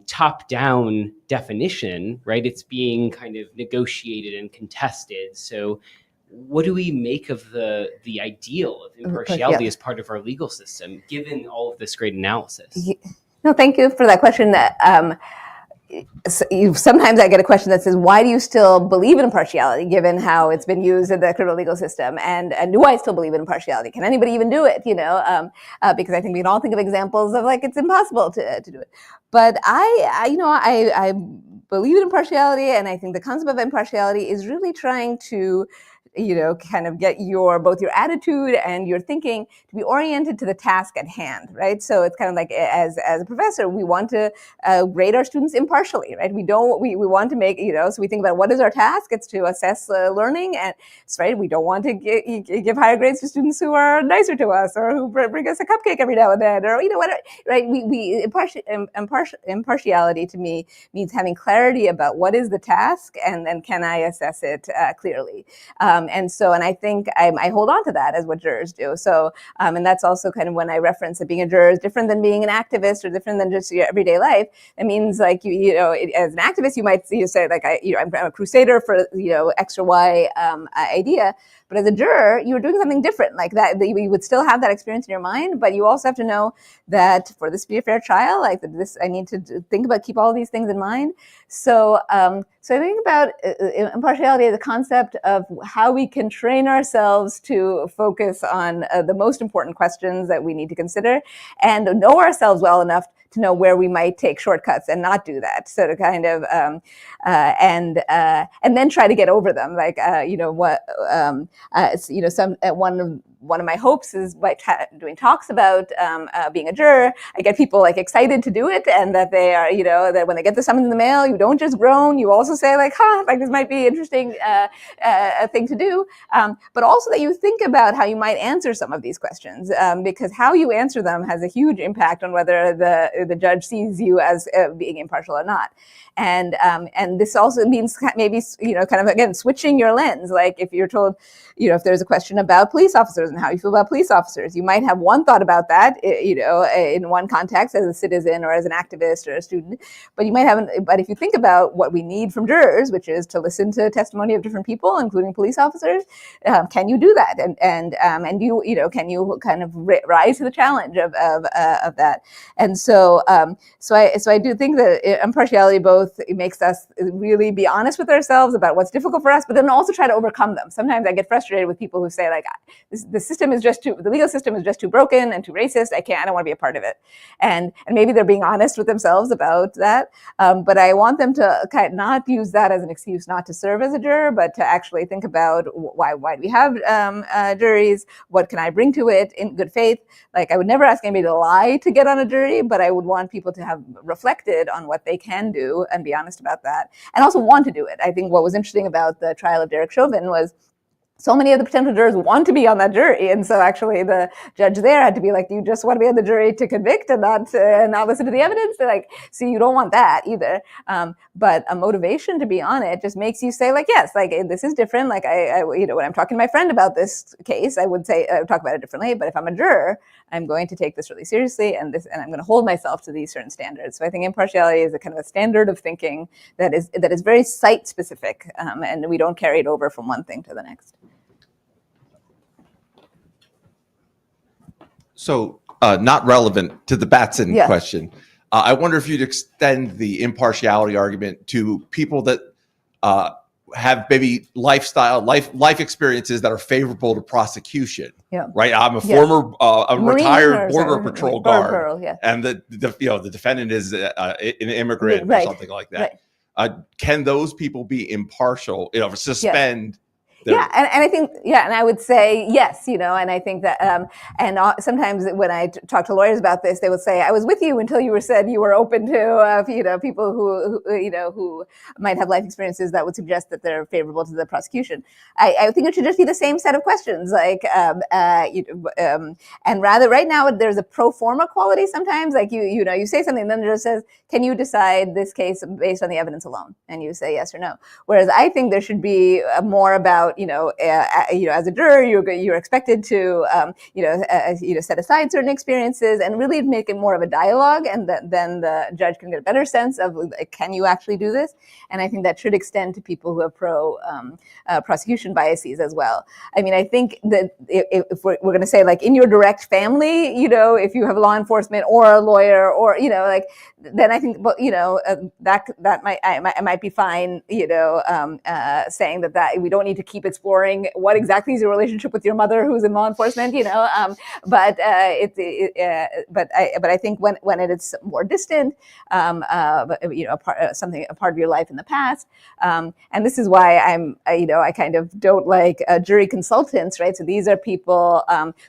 top-down definition, right? It's being kind of negotiated and contested. So what do we make of the ideal of impartiality as part of our legal system, given all of this great analysis? No, thank you for that question. Sometimes I get a question that says, why do you still believe in impartiality, given how it's been used in the criminal legal system? And do I still believe in impartiality? Can anybody even do it? Because I think we can all think of examples of it's impossible to do it. But I believe in impartiality, and I think the concept of impartiality is really trying to kind of get both your attitude and your thinking to be oriented to the task at hand, right? So it's kind of like, as a professor, we want to grade our students impartially, right? We want to make, so we think about what is our task? It's to assess learning, and right, we don't want to give higher grades to students who are nicer to us or who bring us a cupcake every now and then, or whatever, right? Impartiality to me means having clarity about what is the task, and then can I assess it clearly. And I think I hold on to that as what jurors do. So, and that's also kind of when I reference that being a juror is different than being an activist, or different than just your everyday life. It means as an activist, you might say I'm a crusader for X or Y idea. But as a juror, you were doing something different, like that you would still have that experience in your mind, but you also have to know that for this to be a fair trial, I need to think about, keep all these things in mind. So I think about impartiality as a concept of how we can train ourselves to focus on the most important questions that we need to consider, and know ourselves well enough to know where we might take shortcuts and not do that. So to kind of and then try to get over them. One of one of my hopes is by doing talks about being a juror, I get people like excited to do it, and that they are, that when they get the summons in the mail, you don't just groan, you also say like, like this might be interesting thing to do, but also that you think about how you might answer some of these questions, because how you answer them has a huge impact on whether the judge sees you as being impartial or not. And this also means maybe, kind of, again, switching your lens. Like if you're told, if there's a question about police officers and how you feel about police officers, you might have one thought about that, in one context as a citizen or as an activist or a student, but you might have, but if you think about what we need from jurors, which is to listen to testimony of different people, including police officers, can you do that? And you, can you kind of rise to the challenge of that? And so I do think that impartiality both makes us really be honest with ourselves about what's difficult for us, but then also try to overcome them. Sometimes I get frustrated with people who say like, the legal system is just too broken and too racist. I don't want to be a part of it. And maybe they're being honest with themselves about that. But I want them to kind of not use that as an excuse not to serve as a juror, but to actually think about why do we have juries? What can I bring to it in good faith? Like I would never ask anybody to lie to get on a jury, but I would want people to have reflected on what they can do and be honest about that, and also want to do it. I think what was interesting about the trial of Derek Chauvin was so many of the potential jurors want to be on that jury, and so actually the judge there had to be like, "You just want to be on the jury to convict and not listen to the evidence." They're like, "See, you don't want that either." But a motivation to be on it just makes you say, like, "Yes, like this is different." Like I when I'm talking to my friend about this case, I would say talk about it differently. But if I'm a juror, I'm going to take this really seriously, and I'm going to hold myself to these certain standards. So I think impartiality is a kind of a standard of thinking that is very site specific, and we don't carry it over from one thing to the next. So not relevant to the Batson question. I wonder if you'd extend the impartiality argument to people that have maybe life experiences that are favorable to prosecution. Yeah. Right. I'm a former, retired Border Patrol guard, and the defendant is an immigrant or something like that. Right. Can those people be impartial? Suspend. And I think, and I would say yes, and I think that, and sometimes when I talk to lawyers about this, they would say, I was with you until you said you were open to, people who might have life experiences that would suggest that they're favorable to the prosecution. I think it should just be the same set of questions, like, and rather right now there's a pro forma quality sometimes, like you say something and then it just says, can you decide this case based on the evidence alone? And you say yes or no. Whereas I think there should be more about, as a juror, you're expected to, set aside certain experiences and really make it more of a dialogue, and then the judge can get a better sense of, can you actually do this? And I think that should extend to people who have prosecution biases as well. I mean, I think that if we're going to say, like, in your direct family, if you have law enforcement or a lawyer or, then I think, that might be fine, saying that we don't need to keep exploring what exactly is your relationship with your mother who's in law enforcement, but I think when it is more distant, a part of your life in the past, and this is why I kind of don't like jury consultants, right? So these are people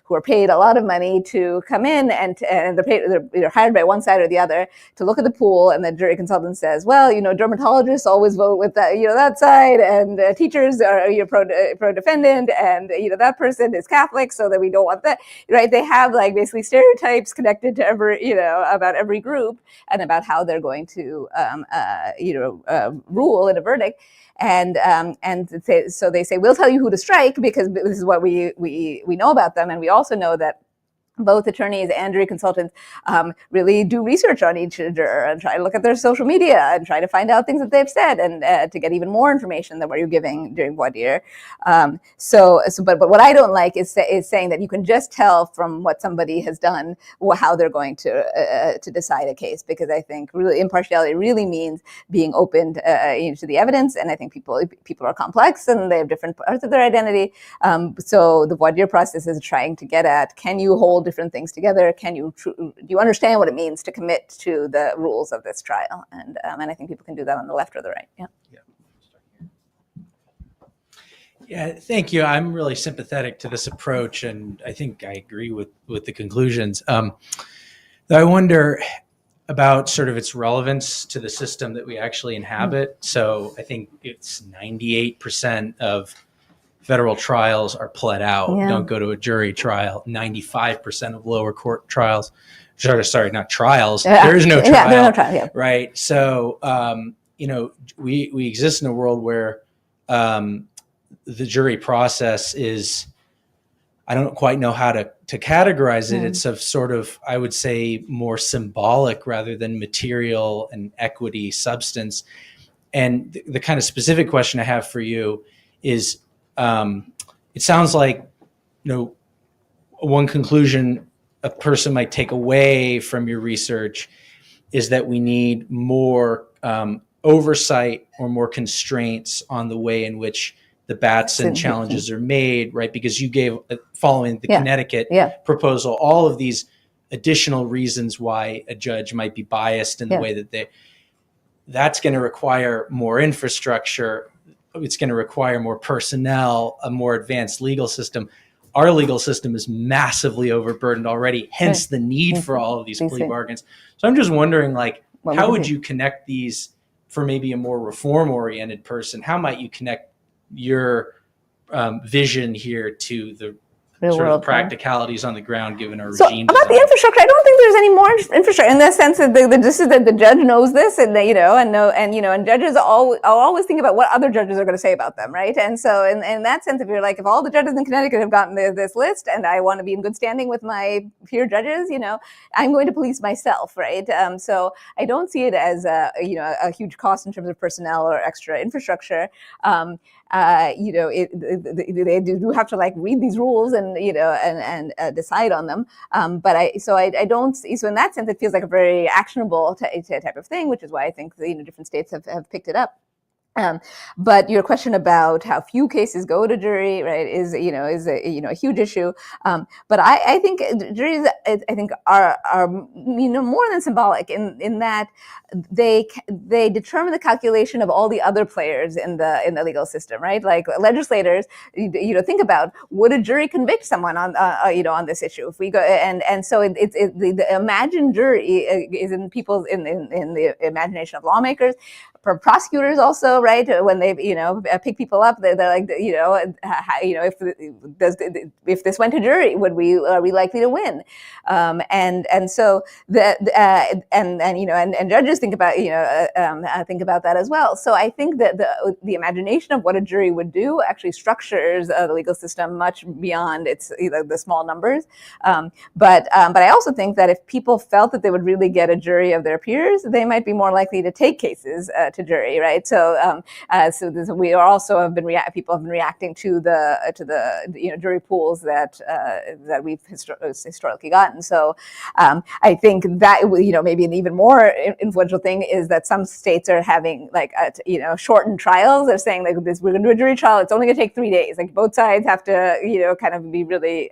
who are paid a lot of money to come in and they're hired by one side or the other to look at the pool, and the jury consultant says, well, dermatologists always vote with that side, and teachers are pro-defendant, and that person is Catholic, so that we don't want that, right? They have like basically stereotypes connected to every about every group and about how they're going to rule in a verdict. So they say, we'll tell you who to strike because this is what we know about them, and we also know that both attorneys and jury consultants really do research on each juror and try to look at their social media and try to find out things that they've said, and to get even more information than what you're giving during voir dire. But what I don't like is saying that you can just tell from what somebody has done how they're going to decide a case, because I think really impartiality really means being open to the evidence, and I think people are complex and they have different parts of their identity. So the voir dire process is trying to get at, can you hold different things together? Do you understand what it means to commit to the rules of this trial? And I think people can do that on the left or the right. Yeah. Yeah, thank you. I'm really sympathetic to this approach, and I think I agree with the conclusions. I wonder about sort of its relevance to the system that we actually inhabit. So I think it's 98% of federal trials are pled out, don't go to a jury trial. 95% of lower court trials, sorry, not trials. There is no trial. Yeah, there's no trial. Right. So, we exist in a world where the jury process is, I don't quite know how to categorize it. It's of sort of, I would say, more symbolic rather than material and equity substance. And the kind of specific question I have for you is, it sounds like, one conclusion a person might take away from your research is that we need more oversight or more constraints on the way in which the Batson challenges are made, right? Because you gave, following the Connecticut proposal, all of these additional reasons why a judge might be biased in the way that that's going to require more infrastructure. It's going to require more personnel, a more advanced legal system. Our legal system is massively overburdened already, hence the need for all of these plea bargains. So I'm just wondering, how would you connect these for maybe a more reform-oriented person? How might you connect your vision here to the Real sort world of practicalities on the ground, given our so regime about design? the infrastructure, I don't think there's any more infrastructure in the sense that the judge knows this, and and judges always think about what other judges are going to say about them, right? And so in that sense, if all the judges in Connecticut have gotten this list, and I want to be in good standing with my peer judges, I'm going to police myself, right? So I don't see it as a huge cost in terms of personnel or extra infrastructure. They do have to read these rules and decide on them. But I don't see, so in that sense, it feels like a very actionable type of thing, which is why I think different states have picked it up. But your question about how few cases go to jury, right, is a huge issue. But I think juries, are more than symbolic in that they determine the calculation of all the other players in the legal system, right? Like legislators, think about, would a jury convict someone on this issue? If we go and so the imagined jury is in the imagination of lawmakers. For prosecutors also, right? When they pick people up, they're like, if this went to jury, are we likely to win? And so and judges think about that as well. So I think that the imagination of what a jury would do actually structures the legal system much beyond its the small numbers. But I also think that if people felt that they would really get a jury of their peers, they might be more likely to take cases to jury, right? So we also people have been reacting to the jury pools that we've historically gotten. So I think that maybe an even more influential thing is that some states are having shortened trials. They're saying we're going to do a jury trial. It's only going to take 3 days. Both sides have to kind of be really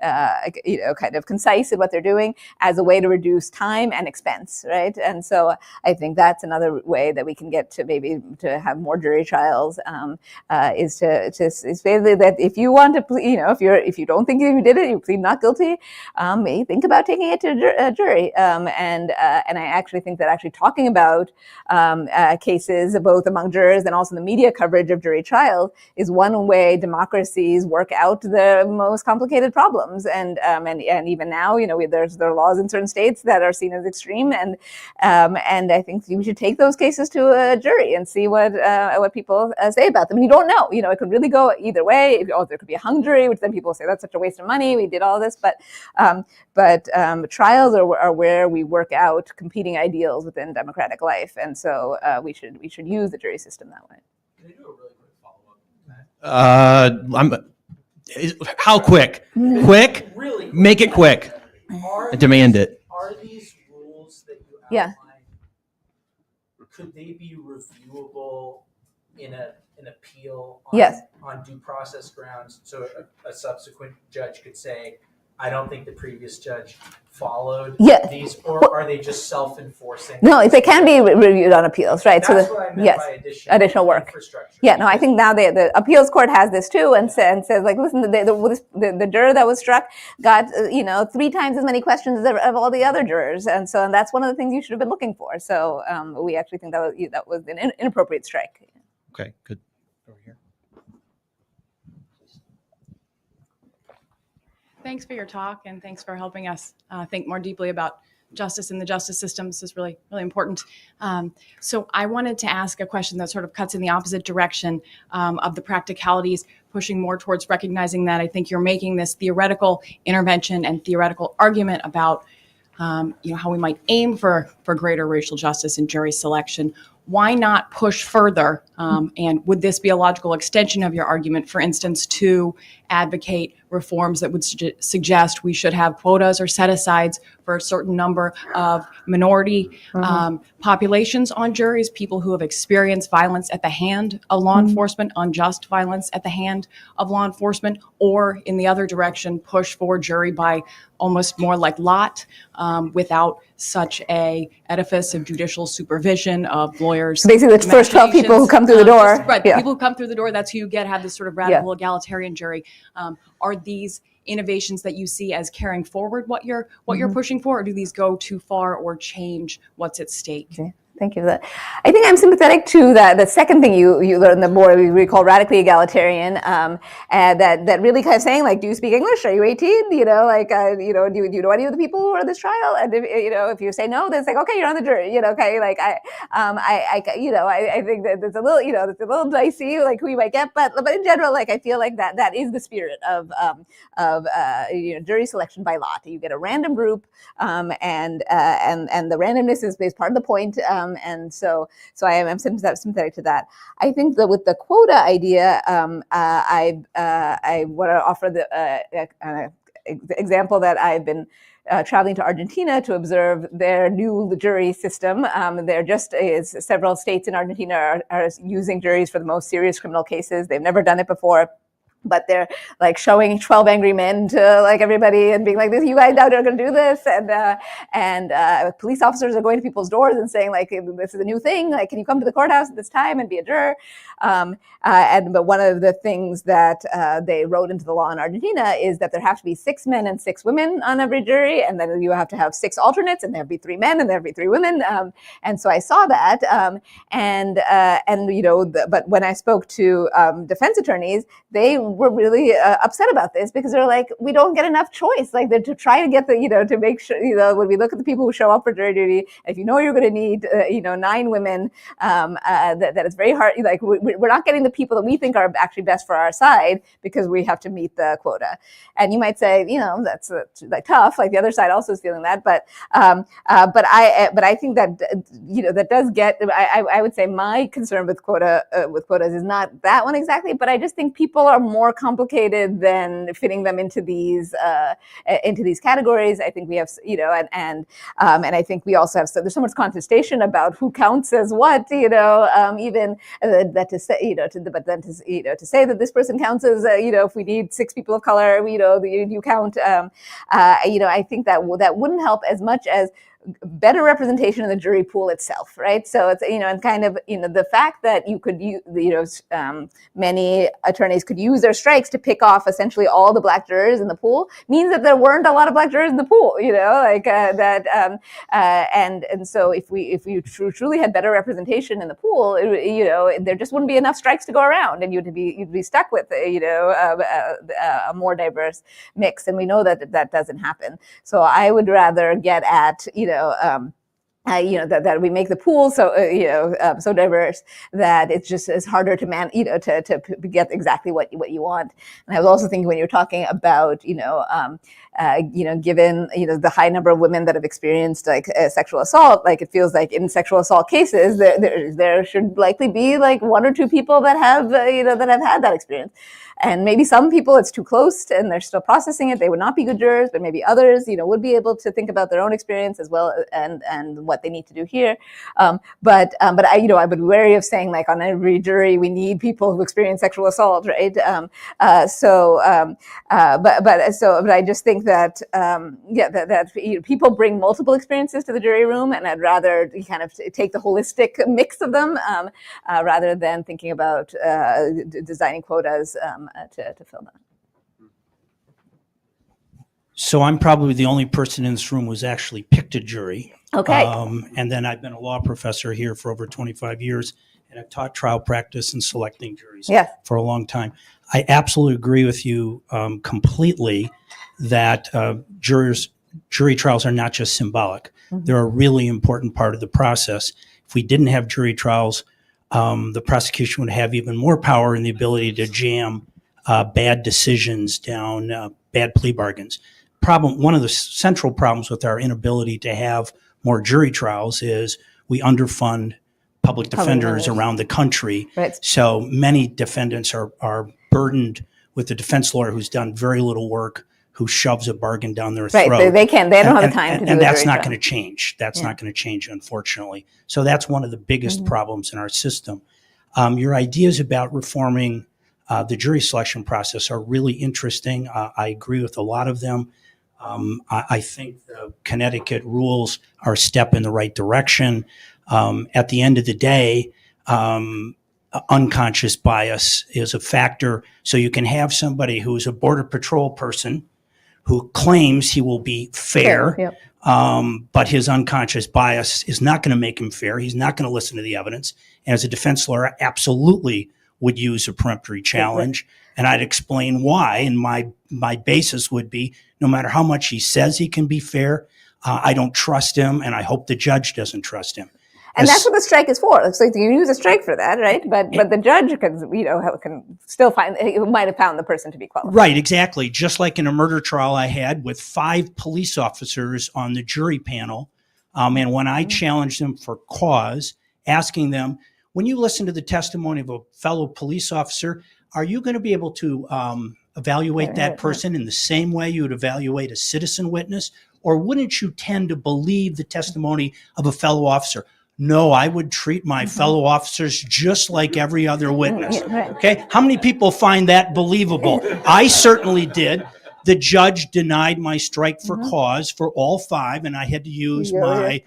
kind of concise in what they're doing as a way to reduce time and expense, right? And so I think that's another way that we can get to maybe to have more jury trials, is to basically that if you want to, if you don't think you did it, you plead not guilty, maybe think about taking it to a jury. And I actually think that talking about cases both among jurors and also the media coverage of jury trials is one way democracies work out the most complicated problems. And even now, there are laws in certain states that are seen as extreme, and I think we should take those cases to a jury and see what people say about them. And you don't know, it could really go either way. There could be a hung jury, which then people say that's such a waste of money. We did all this, but trials are where we work out competing ideals within democratic life, and so we should use the jury system that way. Can I do a really quick follow-up? How quick? Quick? Really? Make it quick. I demand it. Are these rules that you Yeah. outlined, could they be reviewable in an appeal Yes. on due process grounds? So a subsequent judge could say, I don't think the previous judge followed Yeah. these, or are they just self-enforcing? No, they can be reviewed on appeals, right? That's so what I meant by additional work. Infrastructure. Yeah, no, I think now the appeals court has this too, and says like, listen, the juror that was struck got 3 times as many questions of all the other jurors, and that's one of the things you should have been looking for. So we actually think that was an inappropriate strike. Okay, good. Over here. Thanks for your talk, and thanks for helping us think more deeply about justice in the justice system. This is really, really important. So I wanted to ask a question that sort of cuts in the opposite direction of the practicalities, pushing more towards recognizing that I think you're making this theoretical intervention and theoretical argument about how we might aim for greater racial justice in jury selection. Why not push further? And would this be a logical extension of your argument, for instance, to advocate reforms that would suggest we should have quotas or set-asides for a certain number of minority populations on juries, people who have experienced violence at the hand of law enforcement, unjust violence at the hand of law enforcement, or in the other direction, push for jury by almost more like lot, without such a edifice of judicial supervision of lawyers. Basically, the first 12 people who come through the door. Right, yeah. People who come through the door, that's who you get, have this sort of radical egalitarian jury. Are these innovations that you see as carrying forward what you're pushing for, or do these go too far or change what's at stake? Okay. Thank you for that. I think I'm sympathetic to the second thing you learned, the more we call radically egalitarian, and that really kind of saying, like, do you speak English? Are you 18? Do you know any of the people who are in this trial? And if you say no, then it's like, okay, you're on the jury. Okay, like I think that it's a little, it's a little dicey, like who you might get, but in general, like I feel like that is the spirit of jury selection by lot. You get a random group, and the randomness is part of the point. And so I am sympathetic to that. I think that with the quota idea, I want to offer the example that I've been traveling to Argentina to observe their new jury system. There just is several states in Argentina are using juries for the most serious criminal cases. They've never done it before. But they're like showing 12 Angry Men to like everybody and being like, "This, you guys out there are going to do this," and police officers are going to people's doors and saying like, "This is a new thing. Like, can you come to the courthouse at this time and be a juror?" But one of the things that they wrote into the law in Argentina is that there have to be 6 men and 6 women on every jury, and then you have to have 6 alternates, and there'd be 3 men and there'd be 3 women. And so I saw that, but when I spoke to defense attorneys, they were really upset about this because they're like, we don't get enough choice. Like, they're to try to get to make sure, when we look at the people who show up for jury duty, if you're going to need, 9 women, that it's very hard. Like, we're not getting the people that we think are actually best for our side because we have to meet the quota. And you might say, that's like tough. Like, the other side also is feeling that. But I think that, that does get, I would say my concern with quotas is not that one exactly, but I just think people are more complicated than fitting them into these categories. I think we have, and I think we also have, there's so much contestation about who counts as what, even that to say, to say that this person counts as, if we need 6 people of color, you count, I think that wouldn't help as much as better representation in the jury pool itself, right? So it's, and kind of, the fact that you could use, many attorneys could use their strikes to pick off essentially all the black jurors in the pool means that there weren't a lot of black jurors in the pool, and so if we truly had better representation in the pool, there just wouldn't be enough strikes to go around, and you'd be stuck with, a more diverse mix, and we know that doesn't happen. So I would rather get at, that we make the pool so so diverse that it's just it's harder to to get exactly what you want. And I was also thinking when you're talking about given the high number of women that have experienced like sexual assault, like it feels like in sexual assault cases there should likely be like 1 or 2 people that have that have had that experience. And maybe some people it's too close and they're still processing it. They would not be good jurors, but maybe others, would be able to think about their own experience as well and what what they need to do here. But I would be wary of saying like on every jury we need people who experience sexual assault, right? But I just think that people bring multiple experiences to the jury room, and I'd rather kind of take the holistic mix of them rather than thinking about designing quotas to fill them. So I'm probably the only person in this room who's actually picked a jury. Okay. And then I've been a law professor here for over 25 years, and I've taught trial practice and selecting juries for a long time. I absolutely agree with you completely that jury trials are not just symbolic. Mm-hmm. They're a really important part of the process. If we didn't have jury trials, the prosecution would have even more power in the ability to jam bad decisions down, bad plea bargains. One of the central problems with our inability to have more jury trials is we underfund public defenders around the country. Right. So many defendants are burdened with a defense lawyer who's done very little work, who shoves a bargain down their throat. Right, they don't have the time to do it. And that's not going to change. That's not going to change, unfortunately. So that's one of the biggest problems in our system. Your ideas about reforming the jury selection process are really interesting. I agree with a lot of them. I think the Connecticut rules are a step in the right direction. At the end of the day, unconscious bias is a factor. So you can have somebody who is a Border Patrol person who claims he will be fair, but his unconscious bias is not going to make him fair. He's not going to listen to the evidence. And as a defense lawyer, absolutely would use a peremptory challenge. And I'd explain why. And my basis would be, no matter how much he says he can be fair, I don't trust him, and I hope the judge doesn't trust him. And that's what the strike is for. So you can use a strike for that, right? But the judge can still might have found the person to be qualified. Right, exactly. Just like in a murder trial I had with 5 police officers on the jury panel, and when I challenged them for cause, asking them, when you listen to the testimony of a fellow police officer, are you going to be able to evaluate that person in the same way you would evaluate a citizen witness? Or wouldn't you tend to believe the testimony of a fellow officer? No, I would treat my fellow officers just like every other witness. Okay, how many people find that believable? I certainly did. The judge denied my strike for cause for all 5, and I had to use I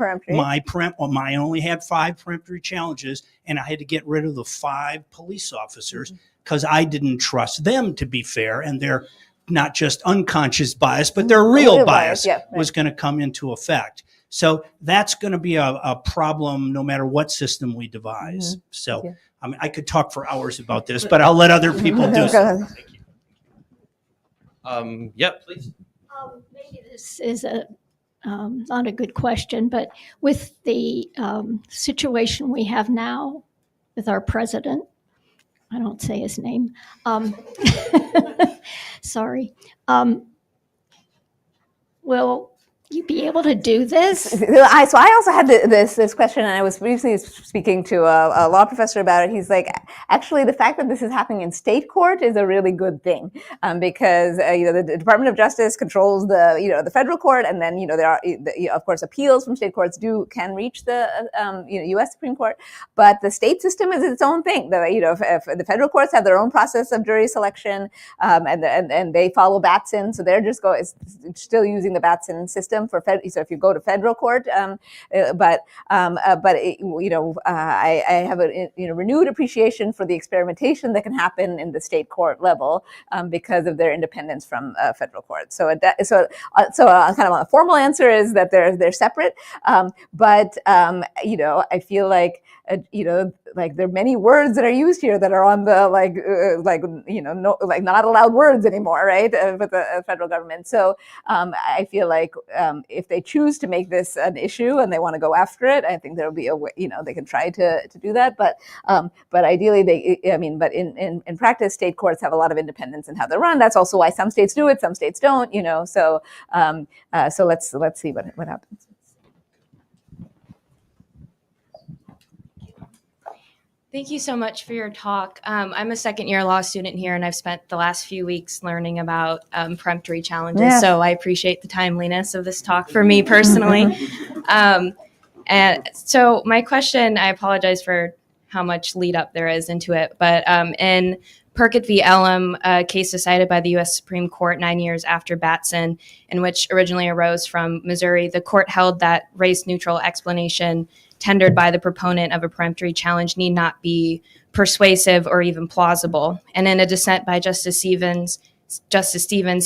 only had 5 peremptory challenges, and I had to get rid of the 5 police officers because I didn't trust them to be fair, and their not just unconscious bias, but their real bias was going to come into effect. So that's going to be a problem no matter what system we devise. So I mean, I could talk for hours about this, but I'll let other people do so. Please. Maybe this is not a good question, but with the situation we have now with our president, I don't say his name. Sorry. Will you be able to do this? So I also had this question, and I was recently speaking to a law professor about it. He's like, actually, the fact that this is happening in state court is a really good thing, because the Department of Justice controls the federal court, and then there are of course appeals from state courts can reach the U.S. Supreme Court, but the state system is its own thing. If the federal courts have their own process of jury selection, and they follow Batson, so they're just still using the Batson system for so if you go to federal court, I have a renewed appreciation for the experimentation that can happen in the state court level because of their independence from federal court. So kind of a formal answer is that they're separate, but I feel like there are many words that are used here that are on the not allowed words anymore, right? With the federal government. So I feel like if they choose to make this an issue and they want to go after it, I think there'll be a way, they can try to do that. But ideally, but in practice, state courts have a lot of independence in how they're run. That's also why some states do it, some states don't. So let's see what happens. Thank you so much for your talk. I'm a second-year law student here, and I've spent the last few weeks learning about peremptory challenges, so I appreciate the timeliness of this talk for me personally. And so my question, I apologize for how much lead up there is into it, but in Perkett v. Elam, a case decided by the U.S. Supreme Court 9 years after Batson, in which originally arose from Missouri, the court held that race-neutral explanation tendered by the proponent of a peremptory challenge need not be persuasive or even plausible. And in a dissent by Justice Stevens,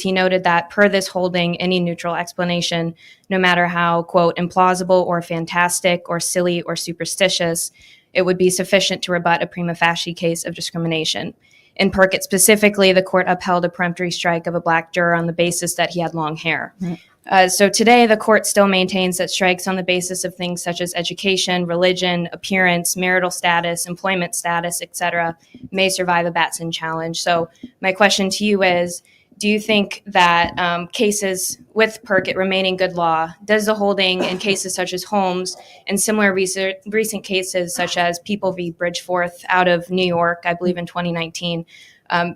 he noted that per this holding, any neutral explanation, no matter how, quote, implausible or fantastic or silly or superstitious, it would be sufficient to rebut a prima facie case of discrimination. In Perkett specifically, the court upheld a peremptory strike of a Black juror on the basis that he had long hair. So today, the court still maintains that strikes on the basis of things such as education, religion, appearance, marital status, employment status, etc., may survive a Batson challenge. So my question to you is, do you think that cases with Perkett remaining good law, does the holding in cases such as Holmes and similar recent cases such as People v. Bridgeforth out of New York, I believe in 2019,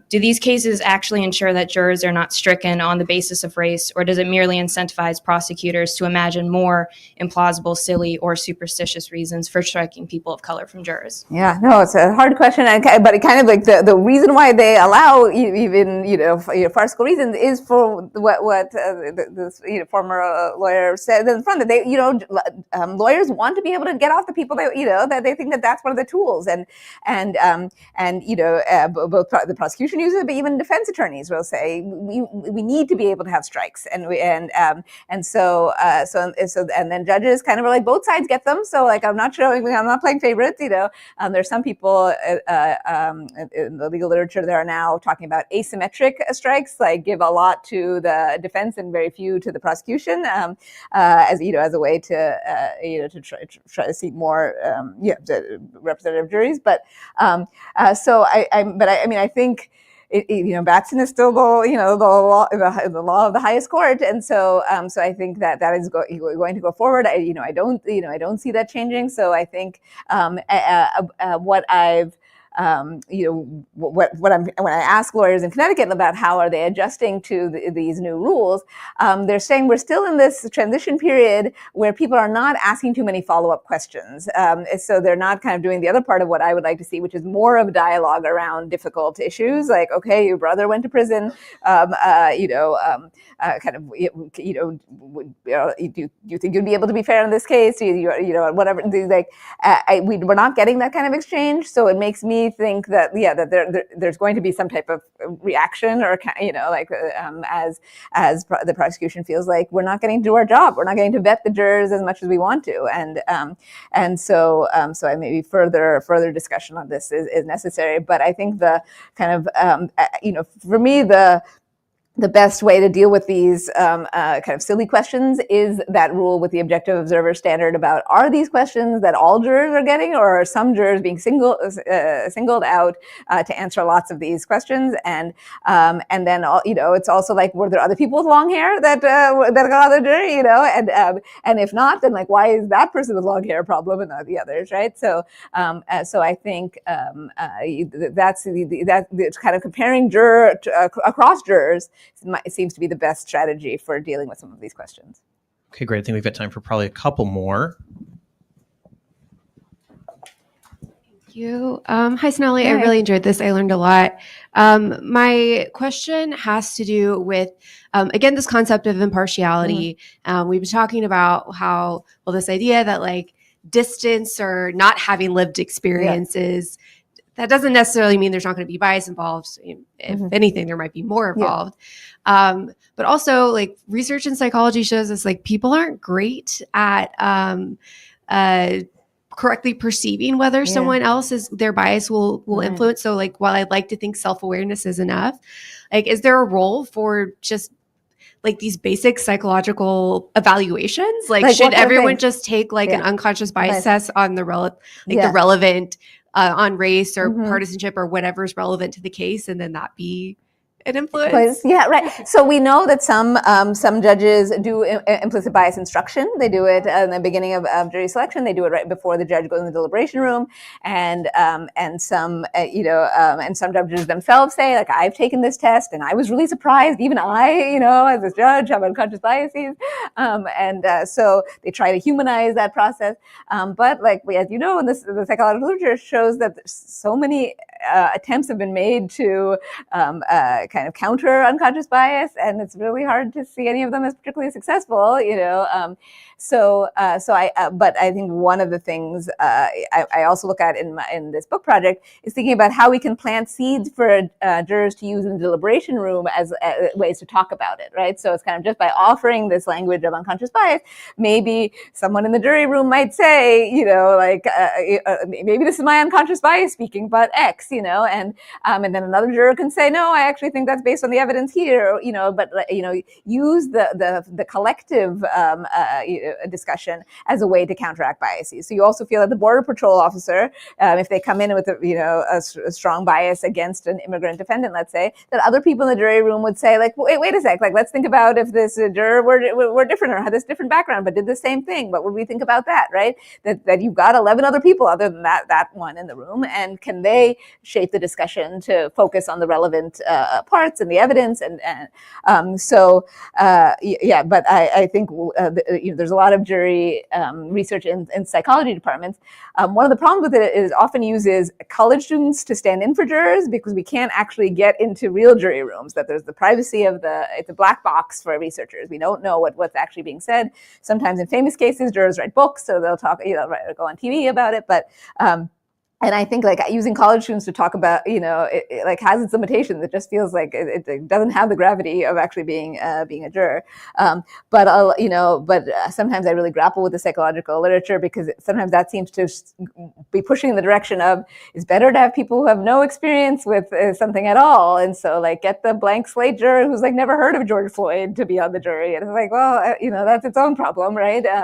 do these cases actually ensure that jurors are not stricken on the basis of race, or does it merely incentivize prosecutors to imagine more implausible, silly, or superstitious reasons for striking people of color from jurors? Yeah, no, it's a hard question, but it kind of like the reason why they allow even farcical reasons is for what this former lawyer said in front, that they lawyers want to be able to get off the people that they think that's one of the tools, and both the prosecution uses it, but even defense attorneys will say we need to be able to have strikes, and then judges kind of are like, both sides get them, so like I'm not playing favorites. There's some people in the legal literature that are now talking about asymmetric strikes, like give a lot to the defense and very few to the prosecution, as a way to try to see more representative juries. But I think Batson is still the law of the highest court, and so I think that is going to go forward. I don't see that changing. So I think what I've when I ask lawyers in Connecticut about how are they adjusting to these new rules, they're saying we're still in this transition period where people are not asking too many follow-up questions. So they're not kind of doing the other part of what I would like to see, which is more of a dialogue around difficult issues, like, okay, your brother went to prison, do you think you'd be able to be fair in this case? Whatever. We're not getting that kind of exchange, so it makes me think that there's going to be some type of reaction, or as the prosecution feels like we're not getting to do our job, we're not getting to vet the jurors as much as we want to, and so I maybe further discussion on this is necessary. But I think the kind of for me the best way to deal with these kind of silly questions is that rule with the objective observer standard about, are these questions that all jurors are getting, or are some jurors being singled out to answer lots of these questions? And then it's also like, were there other people with long hair that got on the jury? And if not, then like, why is that person with long hair a problem and not the others, right? So I think that's kind of comparing juror across jurors. It seems to be the best strategy for dealing with some of these questions. Okay, great. I think we've got time for probably a couple more. Thank you. Hi, Sonali. Hi. I really enjoyed this. I learned a lot. My question has to do with, again, this concept of impartiality. We've been talking about how, this idea that like distance or not having lived experiences, that doesn't necessarily mean there's not going to be bias involved. If anything, there might be more involved. But also, like, research in psychology shows us like people aren't great at correctly perceiving whether someone else is their bias will influence. So like, while I'd like to think self-awareness is enough, like, is there a role for just like these basic psychological evaluations? Like should everyone just take like an unconscious bias test on the the relevant on race or partisanship or whatever's relevant to the case, and then that be an influence? Yeah, right. So we know that some judges do implicit bias instruction. They do it in the beginning of jury selection. They do it right before the judge goes in the deliberation room, and some and some judges themselves say, like, I've taken this test and I was really surprised. Even I, as a judge, have unconscious biases, so they try to humanize that process. But like as you know, the psychological literature shows that so many attempts have been made to kind of counter unconscious bias, and it's really hard to see any of them as particularly successful. But I think one of the things I also look at in this book project is thinking about how we can plant seeds for jurors to use in the deliberation room as ways to talk about it, right? So it's kind of just by offering this language of unconscious bias, maybe someone in the jury room might say, maybe this is my unconscious bias speaking, but X, and then another juror can say, no, I actually think that's based on the evidence here, but use the collective discussion as a way to counteract biases. So you also feel that the Border Patrol officer, if they come in with a strong bias against an immigrant defendant, let's say, that other people in the jury room would say, like, wait a sec, like, let's think about if this juror were different or had this different background but did the same thing. What would we think about that, right? That you've got 11 other people other than that one in the room, and can they shape the discussion to focus on the relevant parts and the evidence, but I think there's a lot of jury research in psychology departments. One of the problems with it is often uses college students to stand in for jurors because we can't actually get into real jury rooms, that there's the privacy of it's a black box for researchers. We don't know what's actually being said. Sometimes in famous cases, jurors write books, so they'll talk, go on TV about it, but and I think like using college students to talk about, it like has its limitations. It just feels like it doesn't have the gravity of actually being a juror. But sometimes I really grapple with the psychological literature because sometimes that seems to be pushing in the direction of it's better to have people who have no experience with something at all. And so like get the blank slate juror who's like never heard of George Floyd to be on the jury. And it's like, well, that's its own problem, right? But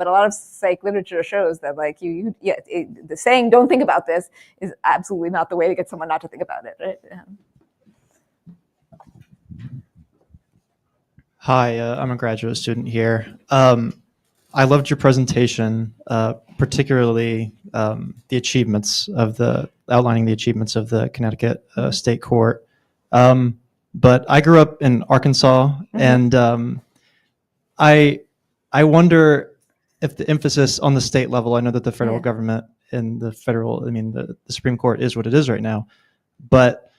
a lot of psych literature shows that like the saying "don't think about this" is absolutely not the way to get someone not to think about it, right? Hi, I'm a graduate student here. I loved your presentation, particularly the achievements of outlining the achievements of the Connecticut State Court. But I grew up in Arkansas, and I wonder if the emphasis on the state level, I know that the federal government and the Supreme Court is what it is right now, but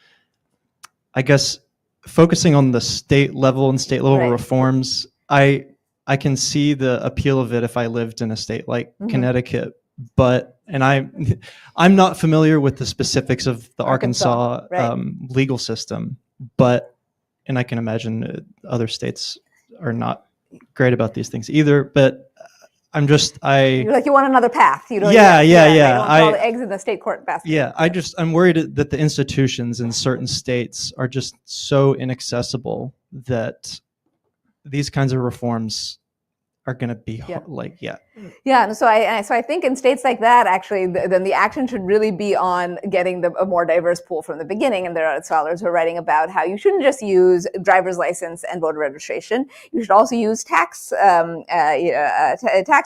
I guess focusing on the state level and state level reforms, I can see the appeal of it if I lived in a state like Connecticut, and I'm not familiar with the specifics of the Arkansas legal system, and I can imagine other states are not great about these things either, but you're like, you want another path. You don't. Yeah. Don't throw all the eggs in the state court basket. Yeah, I'm worried that the institutions in certain states are just so inaccessible that these kinds of reforms are going to be And so I think in states like that, actually, then the action should really be on getting a more diverse pool from the beginning. And there are scholars who are writing about how you shouldn't just use driver's license and voter registration. You should also use tax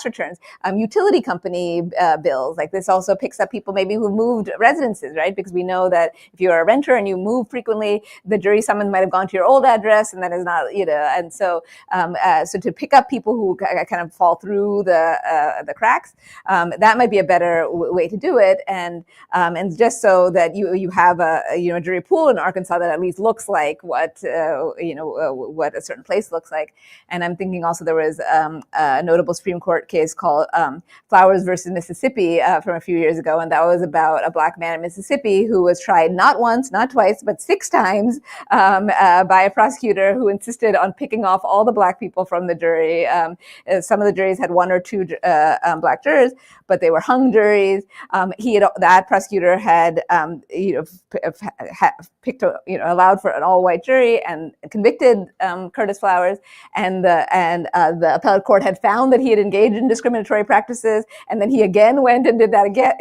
returns, utility company bills. Like this also picks up people maybe who moved residences, right? Because we know that if you're a renter and you move frequently, the jury summons might have gone to your old address, and that is not, and so to pick up people who kind of fall through the cracks, that might be a better way to do it, and just so that you have a jury pool in Arkansas that at least looks like what a certain place looks like. And I'm thinking also there was a notable Supreme Court case called Flowers versus Mississippi from a few years ago, and that was about a black man in Mississippi who was tried not once, not twice, but 6 times by a prosecutor who insisted on picking off all the black people from the jury Some of the juries had 1 or 2 black jurors, but they were hung juries. That prosecutor had allowed for an all-white jury and convicted Curtis Flowers, and the appellate court had found that he had engaged in discriminatory practices, and then he again went and did that again,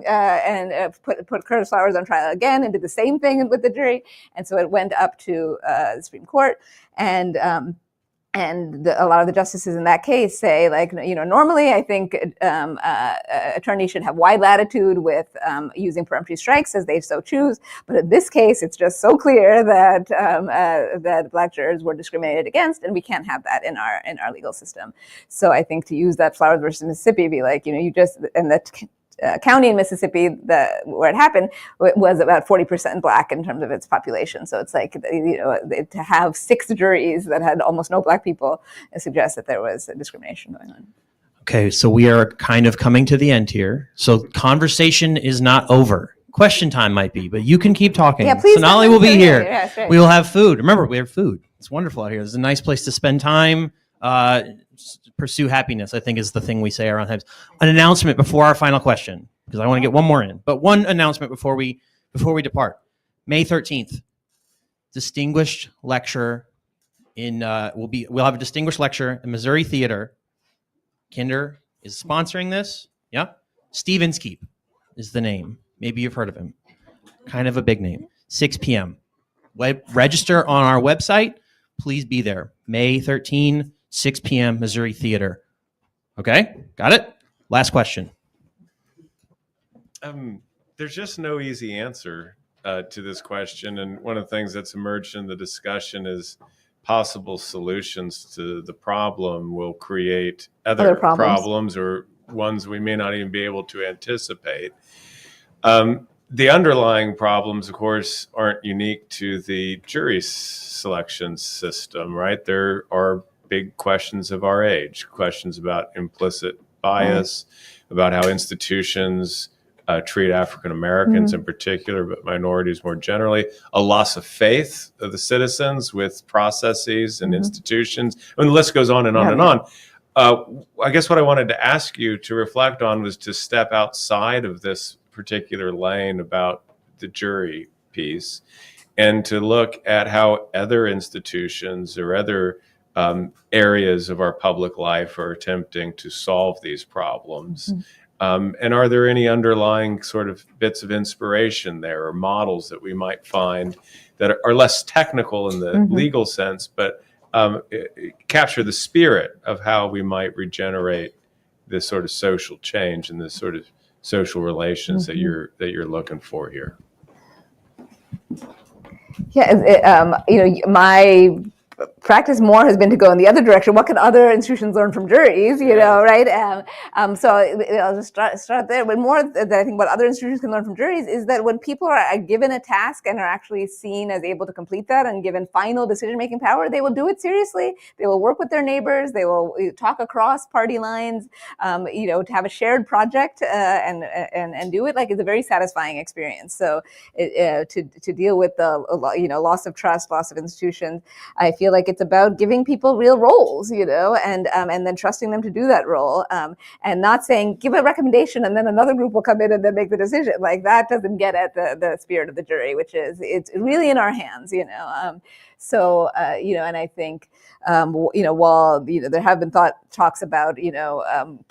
and put Curtis Flowers on trial again and did the same thing with the jury, and so it went up to the Supreme Court, and a lot of the justices in that case say, like, normally I think attorneys should have wide latitude with using peremptory strikes as they so choose, but in this case, it's just so clear that that black jurors were discriminated against, and we can't have that in our legal system. So I think to use that Flowers versus Mississippi, be like, and the county in Mississippi where it happened was about 40% black in terms of its population. So it's like, to have 6 juries that had almost no black people suggests that there was discrimination going on. Okay, so we are kind of coming to the end here. So conversation is not over. Question time might be, but you can keep talking. Yeah, please. Sonali will be here. Yeah, right. We will have food. Remember, we have food. It's wonderful out here. This is a nice place to spend time. Pursue happiness, I think, is the thing we say around times. An announcement before our final question, because I want to get one more in. But one announcement before we depart. May 13th, distinguished lecture we'll have a distinguished lecture in Missouri Theater. Kinder is sponsoring this. Yeah. Stevens Keep is the name. Maybe you've heard of him. Kind of a big name. 6 p.m. Register on our website. Please be there. May 13, 6 p.m. Missouri Theater. Okay, got it? Last question. There's just no easy answer to this question. And one of the things that's emerged in the discussion is possible solutions to the problem will create other problems or ones we may not even be able to anticipate. The underlying problems, of course, aren't unique to the jury selection system, right? There are big questions of our age, questions about implicit bias, about how institutions treat African Americans in particular, but minorities more generally, a loss of faith of the citizens with processes and institutions. I mean, the list goes on and on and on. I guess what I wanted to ask you to reflect on was to step outside of this particular lane about the jury piece and to look at how other institutions or other areas of our public life are attempting to solve these problems. And are there any underlying sort of bits of inspiration there or models that we might find that are less technical in the legal sense, but capture the spirit of how we might regenerate this sort of social change and this sort of social relations that you're looking for here? Yeah, my practice more has been to go in the other direction. What can other institutions learn from juries? Right? So I'll just start there. But more that I think what other institutions can learn from juries is that when people are given a task and are actually seen as able to complete that and given final decision-making power, they will do it seriously. They will work with their neighbors. They will talk across party lines. To have a shared project and do it is a very satisfying experience. So to deal with the loss of trust, loss of institutions, I feel like it's about giving people real roles, and then trusting them to do that role, and not saying give a recommendation and then another group will come in and then make the decision. Like that doesn't get at the spirit of the jury, which is it's really in our hands, So and I think while there have been talks about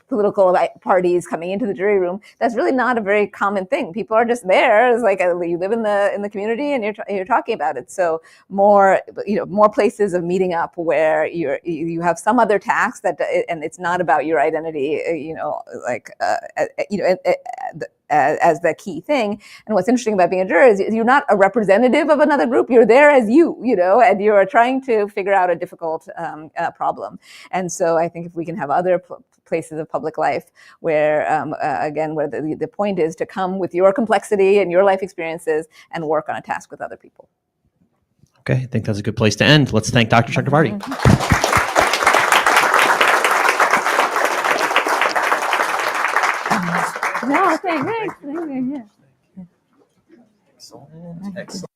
political parties coming into the jury room, that's really not a very common thing. People are just there. It's like you live in the community and you're talking about it. So more places of meeting up where you have some other task and it's not about your identity, as the key thing. And what's interesting about being a juror is you're not a representative of another group. You're there as you, and you're trying to figure out a difficult problem. And so I think if we can have other places of public life where, again, where the point is to come with your complexity and your life experiences and work on a task with other people. Okay, I think that's a good place to end. Let's thank Dr. Chakravarti. No, thanks. Yeah. Excellent.